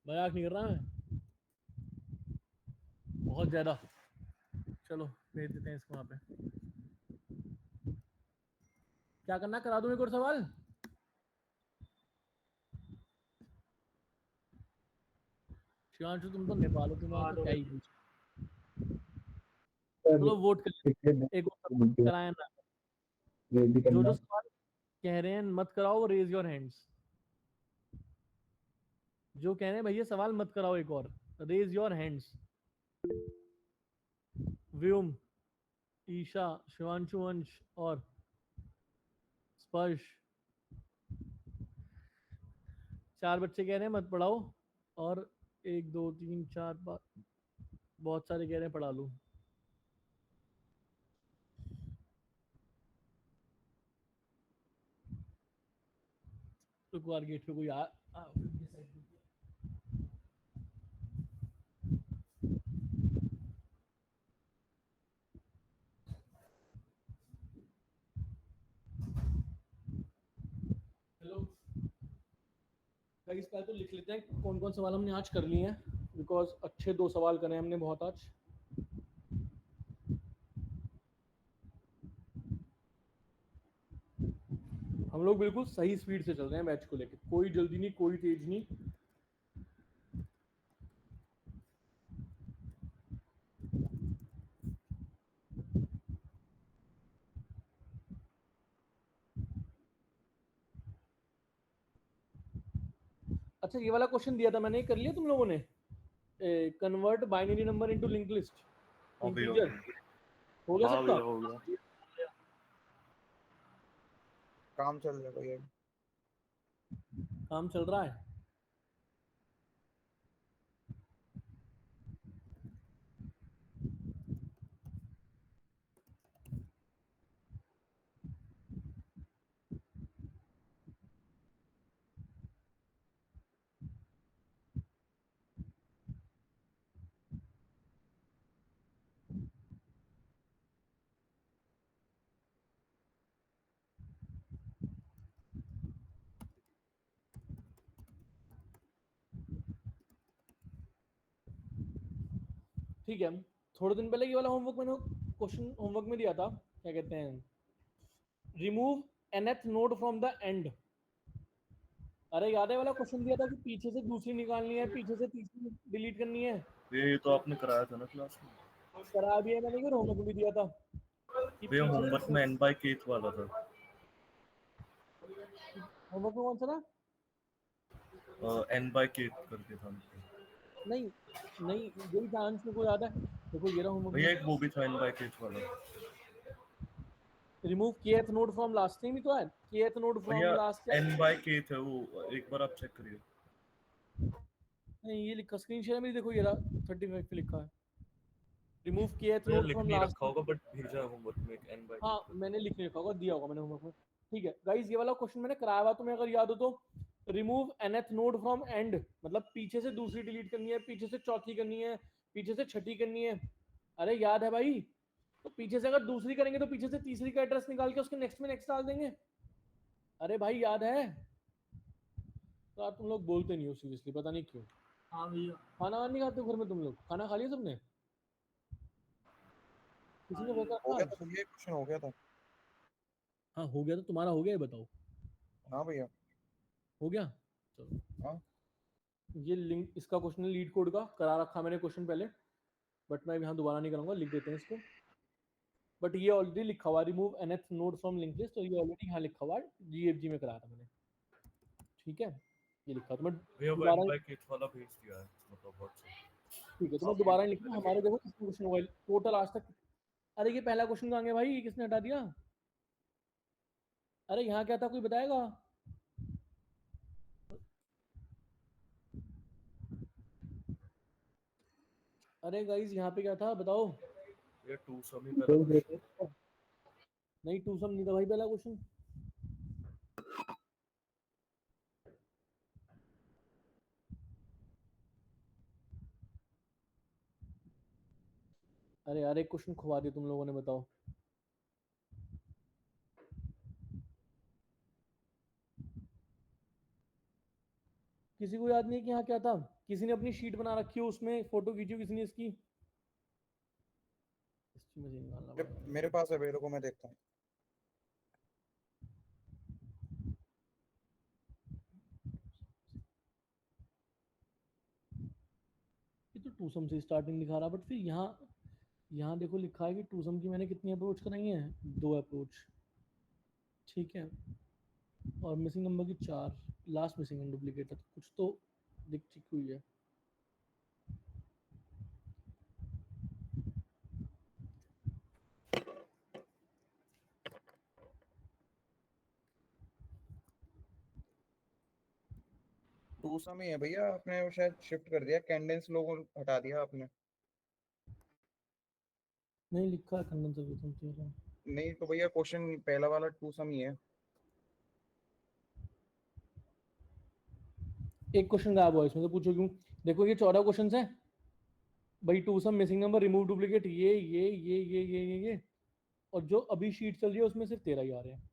Speaker 1: मजाक नहीं कर रहा मैं। बहुत ज्यादा। चलो भेज देते हैं इसको वहां पे। क्या करना, करा दूं एक और सवाल? शिवांशु तुम तो नेपाल हो, तुम्हारा तो क्या ही पूछ। चलो वोट कर, एक और सवाल कराया ना। जो जो सवाल कह रहे हैं मत कराओ, रेज योर हैंड्स। जो कह रहे हैं भैया सवाल मत कराओ एक और, रेज योर हैंड्स। व्योम, ईशा, शिवांशु, अंश और स्पर्श। 4 बच्चे कह रहे हैं मत पढ़ाओ, और 1 2 3 4 5 बहुत सारे कह रहे हैं पढ़ा लूं। तो बार गेट पे कोई हेलो गाइस, पहले तो लिख लेते हैं कौन कौन सवाल हमने आज कर लिए हैं, बिकॉज अच्छे 2 सवाल करे हमने बहुत आज। हम लोग बिल्कुल सही स्पीड से चल रहे हैं मैच को लेकर, कोई जल्दी नहीं, कोई तेज नहीं। अच्छा ये वाला क्वेश्चन दिया था मैंने, कर लिया तुम लोगों ने? Convert binary number into link list
Speaker 2: हाँ भैया,
Speaker 1: इंटीजर, हो गया
Speaker 2: हाँ
Speaker 1: सबका?
Speaker 2: भैया, हो गया।
Speaker 3: काम चल रहा है भैया।
Speaker 1: काम चल रहा है। ठीक है, थोड़े दिन पहले ये वाला होमवर्क मैंने क्वेश्चन होमवर्क में दिया था, क्या कहते हैं, remove nth node from the end. अरे याद है वाला क्वेश्चन दिया था कि पीछे से दूसरी निकालनी है, पीछे से तीसरी डिलीट करनी है।
Speaker 2: भैया ये तो आपने कराया था ना क्लास में।
Speaker 1: करा भी है मैंने, कि होमवर्क में भी दिया था कि
Speaker 2: भैया
Speaker 1: पीछे
Speaker 2: होमवर्क
Speaker 1: से।
Speaker 2: में n by kth वाला था।
Speaker 1: होमवर्क में कौन सा था?
Speaker 2: n by kth करके था।
Speaker 1: नहीं नहीं, यही चांस में को याद है। देखो ये रहा होमवर्क
Speaker 2: भैया
Speaker 1: में,
Speaker 2: एक वो भी था n by kth वाला।
Speaker 1: Remove kth node from last time ही तो है, kth नोड
Speaker 2: भैया
Speaker 1: from last.
Speaker 2: n by kth है वो, एक बार आप चेक करिए।
Speaker 1: नहीं ये लिखा स्क्रीन शेयर में, देखो ये रहा 35 पे लिखा है, रिमूव kth
Speaker 2: भैया
Speaker 1: नोड
Speaker 2: लिख
Speaker 1: फ्रॉम
Speaker 2: नहीं
Speaker 1: लास्ट।
Speaker 2: रखा होगा, बट भेजा है होमवर्क में एक n by
Speaker 1: हाँ
Speaker 2: kth
Speaker 1: मैंने लिख नहीं रखा होगा, दिया होगा मैंने होमवर्क में। ठीक है गाइस, ये वाला क्वेश्चन मैंने कराया हुआ, तुम्हें अगर याद हो तो। Remove nth node from and, मतलब पीछे से दूसरी डिलीट करनी है, पीछे से चौथी करनी है, पीछे से छठी करनी है। अरे याद है भाई, तो पीछे से अगर दूसरी करेंगे तो पीछे से तीसरी का एड्रेस निकाल के उसके नेक्स्ट में नेक्स्ट डाल देंगे। अरे भाई याद है? तो आप तुम लोग बोलते नहीं हो सीरियसली, पता नहीं क्यों।
Speaker 5: हाँ भैया।
Speaker 1: खाना वाना नहीं खाते हो घर में तुम लोग? खाना खा लिया सबने? किसी ने बता
Speaker 3: हो
Speaker 1: था?
Speaker 3: गया था भैया, क्वेश्चन हो गया था।
Speaker 1: हाँ हो गया, तो तुम्हारा हो गया, ये बताओ।
Speaker 3: हाँ भैया।
Speaker 1: हो गया, चलो।
Speaker 3: हाँ।
Speaker 1: ये लिंक, इसका क्वेश्चन है लीड कोड का, करा रखा मैंने क्वेश्चन पहले, बट मैं यहाँ दोबारा नहीं करूंगा, लिख देते हैं इसको। बट ये ऑलरेडी लिखा हुआ, remove nth node from link list, तो ये ऑलरेडी यहाँ लिखा हुआ, GFG में कराया था मैंने। ठीक है, ये लिखा तो मैं
Speaker 2: भैया वो
Speaker 1: दोबारा।
Speaker 2: n by kth वाला भेज दिया है, मतलब व्हाट्सएप।
Speaker 1: ठीक है, तो मैं दोबारा नहीं लिखूंगा, हमारे देखो कितने क्वेश्चन हुआ टोटल आज तक। अरे ये पहला क्वेश्चन कहाँ गया भाई, ये किसने हटा दिया? अरे यहाँ क्या था, कोई बताएगा? अरे गाइस यहाँ पे क्या था बताओ?
Speaker 2: ये 2 सम ही पहला क्वेश्चन।
Speaker 1: नहीं 2 सम नहीं था भाई पहला क्वेश्चन। अरे यार एक क्वेश्चन खुआ दिया तुम लोगों ने, बताओ। किसी को याद नहीं है कि यहाँ क्या था? किसी ने अपनी शीट बना रखी हो, उसमें फोटो खींची हो किसी ने इसकी? इसकी मुझे निकालना पड़ेगा।
Speaker 3: मेरे पास है भाई, रुको मैं देखता हूँ।
Speaker 1: ये तो टू सम से स्टार्टिंग दिखा रहा, बट फिर यहाँ देखो लिखा है कि टू सम की मैंने कितनी अप्रोच कराई है, 2 अप्रोच, ठीक है, और मिसिंग नंबर की 4, लास्ट मिसिंग एंड डुप्लीकेट है, तो कुछ तो दिख ठीक हुई है।
Speaker 3: टू सम ही है भैया, आपने वो शायद शिफ्ट कर दिया, कैंडेंस लोगों हटा दिया आपने।
Speaker 1: नहीं लिखा है कंडेंसर की तुम तेरा।
Speaker 3: नहीं तो भैया क्वेश्चन पहला वाला टू सम ही है।
Speaker 1: एक क्वेश्चन गायब हुआ इसमें, तो पूछो क्यों। देखो ये 14 क्वेश्चन है भाई, two sum, missing number, remove duplicate, ये, और जो अभी शीट चल रही है उसमें सिर्फ 13 ही आ रहे हैं।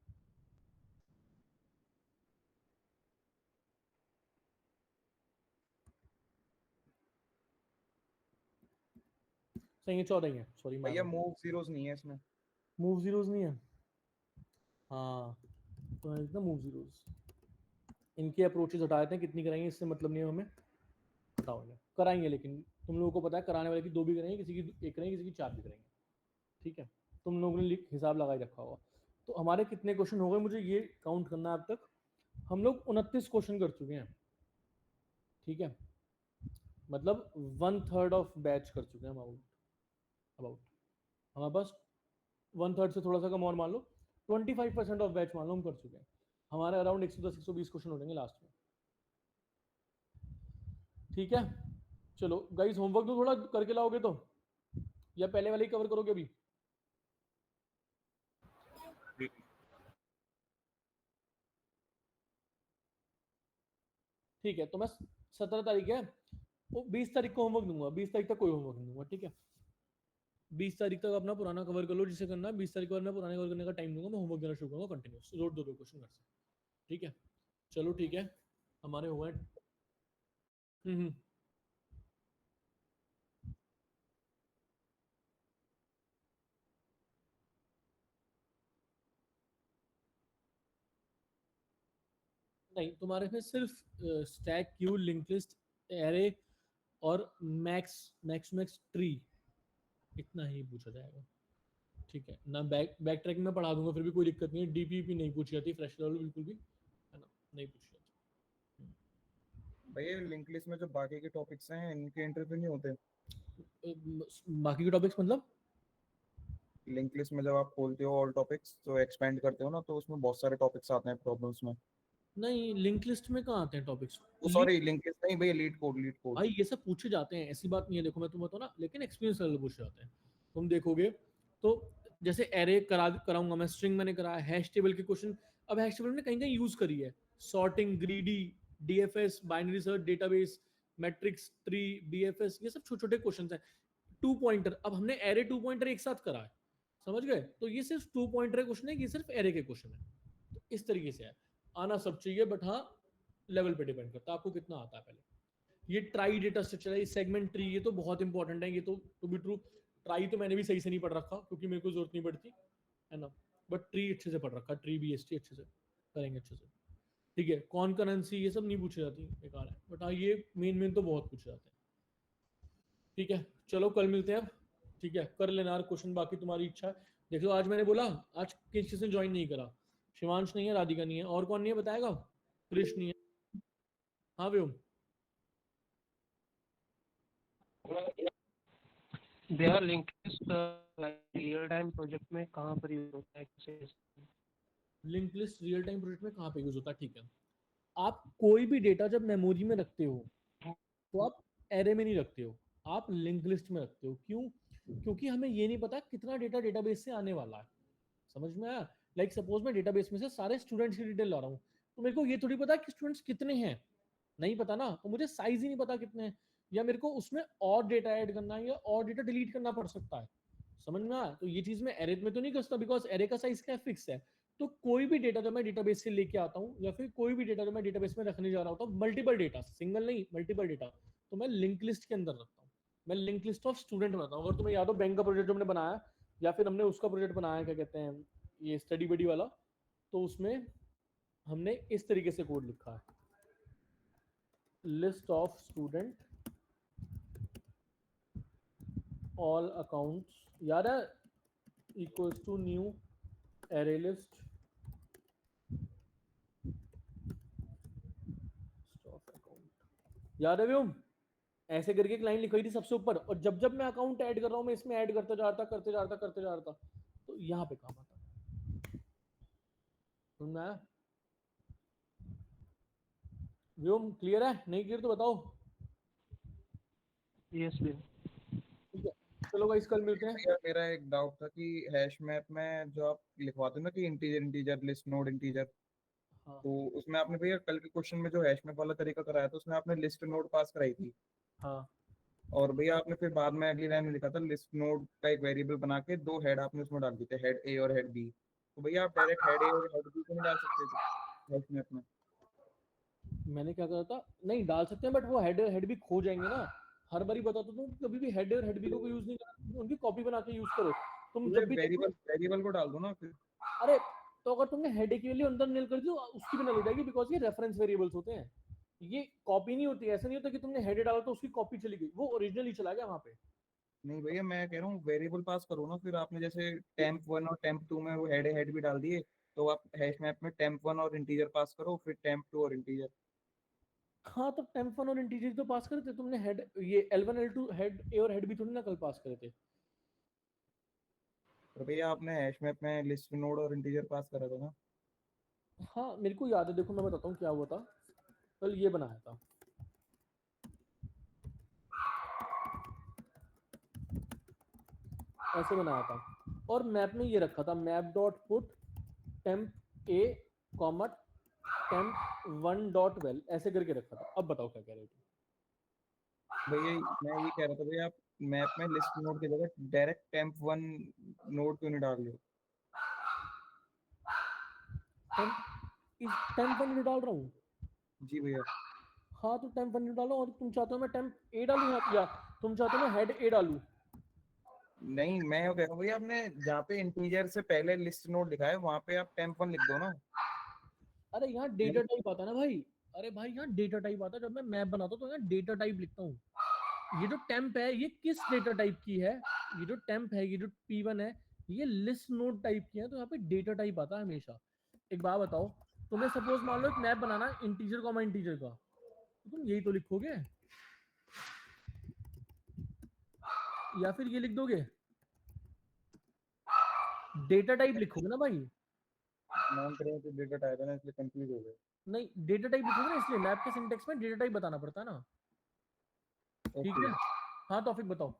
Speaker 1: सही है, 14 ही है, सॉरी
Speaker 3: भैया मूव जीरोस नहीं है इसमें।
Speaker 1: मूव जीरोस नहीं है, हाँ तो एकदम मूव जीरोस। इनके अप्रोचेस हटा देते हैं, कितनी कराएंगे इससे मतलब नहीं है हमें, हटाओ इन्हें। कराएंगे लेकिन तुम लोगों को पता है कराने वाले की 2 भी कराएंगे, किसी की 1 कराएंगे, किसी की 4 भी कराएंगे, ठीक है, तुम लोगों ने हिसाब लगा ही रखा होगा। तो हमारे कितने क्वेश्चन हो गए, मुझे ये काउंट करना है। अब तक हम लोग 29 क्वेश्चन कर चुके हैं, ठीक है, मतलब 1/3 ऑफ बैच कर चुके हैं हम। अबाउट हमारे पास 1/3 से थोड़ा सा कम और मान लो, 25% ऑफ बैच मान लो हम कर चुके हैं। हमारे अराउंड 110-120 क्वेश्चन हो जाएंगे लास्ट में, ठीक है। चलो गाइस, होमवर्क तो थोड़ा करके लाओगे तो, या पहले वाले ही कवर करोगे अभी? ठीक है, तो मैं 17 तारीख है, वो 20 तारीख को होमवर्क दूंगा, 20 तारीख तक कोई होमवर्क नहीं दूंगा, ठीक है। 20 तारीख तक अपना पुराना कवर कर लो जिसे करना है, 20 तारीख के बाद मैं पुराने कवर करने का टाइम दूंगा, मैं होमवर्क देना शुरू करूंगा कंटिन्यूस, रोज 2 क्वेश्चन कर सकते, ठीक है। चलो ठीक है, हमारे हुए नहीं, तुम्हारे में सिर्फ stack, Q, link list, array और मैक्स ट्री, इतना ही पूछा जाएगा, ठीक है ना। बैक ट्रैक में पढ़ा दूंगा, फिर भी कोई दिक्कत नहीं है। डीपीपी नहीं पूछी जाती, फ्रेश लेवल बिल्कुल भी, है ना, नहीं पूछी जाती।
Speaker 3: भैया लिंक लिस्ट में जो बाकी के टॉपिक्स हैं इनके इंटरव्यू नहीं होते?
Speaker 1: बाकी के टॉपिक्स मतलब?
Speaker 3: लिंक लिस्ट में जब आप खोलते हो ऑल टॉपिक्स तो एक्सपेंड करते हो ना, तो उसमें बहुत सारे टॉपिक्स आते हैं प्रॉब्लम्स में।
Speaker 1: नहीं, लिंक लिस्ट में कहाँ आते हैं टॉपिक्स?
Speaker 3: सॉरी लिंक लिस्ट नहीं भैया, लीड कोड।
Speaker 1: भाई ये सब पूछे जाते हैं, ऐसी बात नहीं है, देखो मैं तुम्हें तो ना, लेकिन एक्सपीरियंस लेवल पूछे जाते हैं। तुम देखोगे तो जैसे एरे कराऊंगा मैं, स्ट्रिंग मैंने कराया, हैश टेबल के क्वेश्चन, अब हैश टेबल में कहीं कहीं यूज करी है, sorting, greedy, DFS, binary search, database, matrix, tree, BFS, ये सब छोटे छोटे क्वेश्चन हैं। 2 पॉइंटर, अब हमने एरे 2 पॉइंटर एक साथ करा है, समझ गए, तो ये सिर्फ 2 पॉइंटर क्वेश्चन है, ये सिर्फ एरे के क्वेश्चन है। तो इस तरीके से है, आना सब चाहिए, बट हाँ लेवल पे डिपेंड करता है आपको कितना आता है। पहले ये ट्राई डेटा स्ट्रक्चर है, सेगमेंट ट्री, ये तो बहुत इंपॉर्टेंट है, ये तो टू बी ट्रू। ट्राई तो मैंने भी सही से नहीं पढ़ रखा क्योंकि मेरे को जरूरत नहीं पड़ती, है ना, बट ट्री अच्छे से पढ़ रखा, ट्री बीएसटी अच्छे से करेंगे अच्छे से, ठीक है। कॉन्करेंसी ये सब नहीं पूछी जाती, बेकार है, बट हाँ ये मेन तो बहुत पूछे जाते हैं, ठीक है। चलो कल मिलते हैं अब, ठीक है, कर लेना यार क्वेश्चन, बाकी तुम्हारी इच्छा है। देख लो, आज मैंने बोला आज किसी ने ज्वाइन नहीं करा, शिवांश नहीं है, राधिका नहीं है, और कौन नहीं है बताएगा? कृष्ण नहीं है, हाँ Vyom.
Speaker 8: They are link list real time project में कहाँ पर यूज होता है, कैसे?
Speaker 1: Link list real time project में कहाँ पे यूज होता है, ठीक है। आप कोई भी डेटा जब मेमोरी में रखते हो तो आप एरे में नहीं रखते हो, आप लिंक लिस्ट में रखते हो। क्यों? क्योंकि हमें ये नहीं पता कितना डेटा डेटाबेस से आने वाला है, समझ में आया? लाइक सपोज मैं डेटाबेस में से सारे स्टूडेंट्स की डिटेल ला रहा हूँ, तो मेरे को ये थोड़ी पता कि स्टूडेंट्स कितने हैं, नहीं पता ना, तो मुझे साइज ही नहीं पता कितने हैं, या मेरे को उसमें और डेटा ऐड करना है या और डेटा डिलीट करना पड़ सकता है, समझ में आया? तो ये चीज मैं एरे में तो नहीं कर सकता, बिकॉज एरे का साइज क्या फिक्स है। तो कोई भी डेटा जो मैं डेटाबेस से लेके आता हूँ, या फिर कोई भी डेटा जो मैं डेटाबेस में रखने जा रहा होता हूँ, मल्टीपल डेटा, सिंगल नहीं मल्टीपल डेटा, तो मैं लिंक लिस्ट के अंदर रखता हूँ। मैं लिंक लिस्ट ऑफ स्टूडेंट बनाता हूँ। अगर तुम्हें याद हो बैंक का प्रोजेक्ट जो मैंने बनाया, या फिर हमने उसका प्रोजेक्ट बनाया, क्या कहते हैं, ये स्टडी बडी वाला, तो उसमें हमने इस तरीके से कोड लिखा है, list of student all accounts, याद है, equals to new array list stock account, याद है व्योम? ऐसे करके एक लाइन लिखी थी सबसे ऊपर, और जब जब मैं अकाउंट ऐड कर रहा हूं मैं इसमें ऐड करते जा रहा था, तो यहाँ पे काम आता है। सुनना है व्योम? क्लियर है? नहीं क्लियर तो बताओ।
Speaker 8: यस भैया।
Speaker 1: ठीक है, चलो गाइस कल मिलते हैं।
Speaker 3: भैया मेरा एक डाउट था कि हैश मैप में जो आप लिखवाते हो ना कि integer integer list node integer,
Speaker 1: हाँ
Speaker 3: तो उसमें आपने भैया कल के क्वेश्चन में जो हैश मैप वाला तरीका कराया था उसमें आपने लिस्ट नोड पास कराई थी,
Speaker 1: हाँ
Speaker 3: और भैया आपने फिर बाद में अगली लाइन में लिखा था लिस्ट नोड का एक वेरिएबल बना के 2 हेड आपने उसमें डाल दिए थे, हेड ए और हेड बी। तो भैया आप डायरेक्ट हेड ए और हेड बी को नहीं डाल सकते थे हैश मैप में?
Speaker 1: मैंने क्या कहा था, नहीं डाल सकते हैं, बट वो हेड भी खो जाएंगे ना। हर बारी बताता हूँ, कभी भी हेड और हेड बी को यूज नहीं करना, उनकी कॉपी बना के यूज करो। तुम जब भी
Speaker 3: वेरिएबल को डाल दो ना फिर।
Speaker 1: अरे तो अगर तुमने हेड के लिए अंदर निल कर दी तो उसकी भी नल हो जाएगी, बिकॉज ये रेफरेंस वेरिएबल्स होते हैं, ये कॉपी नहीं होती। ऐसा नहीं होता कि तुमने हेड डाला तो उसकी कॉपी चली गई, वो ओरिजिनली चला गया वहां पे।
Speaker 3: नहीं भैया मैं कह रहा हूँ वेरिएबल पास करो ना, फिर आपने जैसे temp1 और temp2 में वो हेड भी डाल दिए, तो आप हैश मैप में temp1 और इंटीजर पास करो, फिर temp2 और इंटीजर।
Speaker 1: हाँ तो टेम्प1 और इंटीजर तो पास करे थे तुमने, हेड ये L1 L2 हेड ए और हेड बी थोड़ी ना कल पास करे थे।
Speaker 3: तो भैया आपने हैश मैप में लिस्ट नोड और इंटीजर पास करा था ना?
Speaker 1: हाँ मेरे को याद है, देखो मैं बताता हूँ क्या हुआ था। कल ये बनाया था, ऐसे बनाया था, और मैप में ये रखा था मैप डॉट पुट टेम्प ए कॉमा टेम्प1 डॉट वेल, ऐसे करके रखा था। अब बताओ क्या कह रहे हो तुम?
Speaker 3: भैया मैं ये कह रहा था भैया आप मैप में लिस्ट नोड की जगह डायरेक्ट temp1 नोड क्यों नहीं डाल रहे हो?
Speaker 1: टेम्प1 नहीं डाल रहा हूँ।
Speaker 3: जी भैया।
Speaker 1: हाँ तो टेम्प1 नहीं डालो, और तुम चाहते हो मैं टेम्प ए डालूँ, या तुम चाहते हो मैं हेड ए डालूँ?
Speaker 3: नहीं मैं ये कह रहा हूँ भैया आपने जहाँ पे इंटीजर से पहले लिस्ट नोड लिखा है वहाँ पे आप temp1 लिख दो ना।
Speaker 1: अरे यहाँ डेटा टाइप आता है ना भाई, अरे भाई यहाँ डेटा टाइप आता है, जब मैं मैप बनाता हूँ तो यहाँ डेटा टाइप लिखता हूँ। ये जो टेम्प है ये किस डेटा टाइप की है, ये जो टेम्प है, ये जो P1 है, ये लिस्ट नोड टाइप की है, तो यहाँ पे डेटा टाइप आता है हमेशा। एक बात बताओ, तुम्हें सपोज मान लो एक मैप बनाना इंटीजर कॉमा इंटीजर का, तो तुम यही तो लिखोगे, या फिर ये लिख दोगे, डेटा टाइप लिखोगे ना भाई?
Speaker 3: नाम करें तो डेटा टाइप है ना, इसलिए कंफ्यूज हो गए।
Speaker 1: नहीं डेटा टाइप लिखोगे ना, इसलिए मैप के सिंटेक्स में डेटा टाइप बताना पड़ता है ना। ठीक है, हाँ तौफिक बताओ।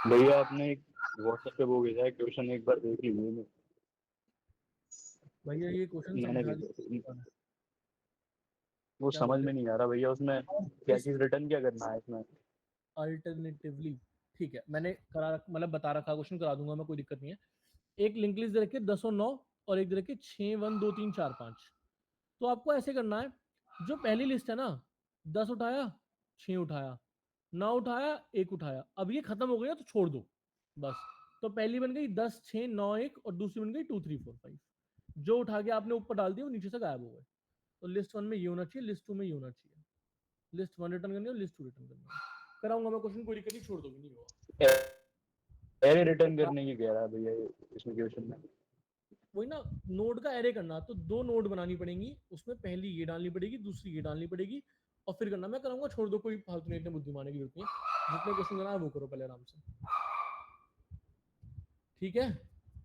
Speaker 9: भैया आपने एक व्हाट्सएप पे वो भेजा है क्वेश्चन, एक बार देख लीजिए।
Speaker 1: भैया ये क्वेश्चन
Speaker 9: मैंने
Speaker 1: समझा
Speaker 9: वो
Speaker 1: क्या
Speaker 9: समझ
Speaker 1: बोल
Speaker 9: में नहीं आ रहा भैया, उसमें क्या चीज रिटर्न क्या करना है इसमें?
Speaker 1: अल्टरनेटिवली, ठीक है मैंने करा मतलब बता रखा, क्वेश्चन करा दूंगा मैं, कोई दिक्कत नहीं है। एक लिंक लिस्ट दे रखी है 10 और 9, और एक दे रखी है 6 1 2 3 4 5। तो आपको ऐसे करना है, जो पहली लिस्ट है ना, 10 उठाया 6 उठाया 9 उठाया 1 उठाया, अब ये खत्म हो गया तो छोड़ दो बस। तो पहली बन गई 10 6 9 1, और दूसरी बन गई 2 3 4 5। जो उठा के आपने ऊपर डाल दिया वो नीचे से गायब हो गए। तो लिस्ट 1 में ये होना चाहिए, लिस्ट 2 में ये होना चाहिए। लिस्ट 1 रिटर्न करनी है और लिस्ट 2 रिटर्न करनी है। कराऊंगा मैं क्वेश्चन, कोई दिक्कत नहीं, छोड़ दोगे नहीं होगा।
Speaker 9: एरे रिटर्न करने की कह रहा है भैया इसमें क्वेश्चन में।
Speaker 1: वही ना, नोड का एरे करना, तो 2 नोड बनानी पड़ेंगी, उसमें पहली ये डालनी पड़ेगी, दूसरी ये डालनी पड़ेगी, और फिर करना। मैं कराऊंगा, छोड़ दो, कोई फालतू नहीं, इतने बुद्धिमाने की जरूरत नहीं है। जितने क्वेश्चन करना है वो करो पहले आराम से, ठीक है?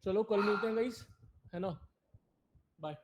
Speaker 1: चलो कल मिलते हैं गाइस, है ना? बाय।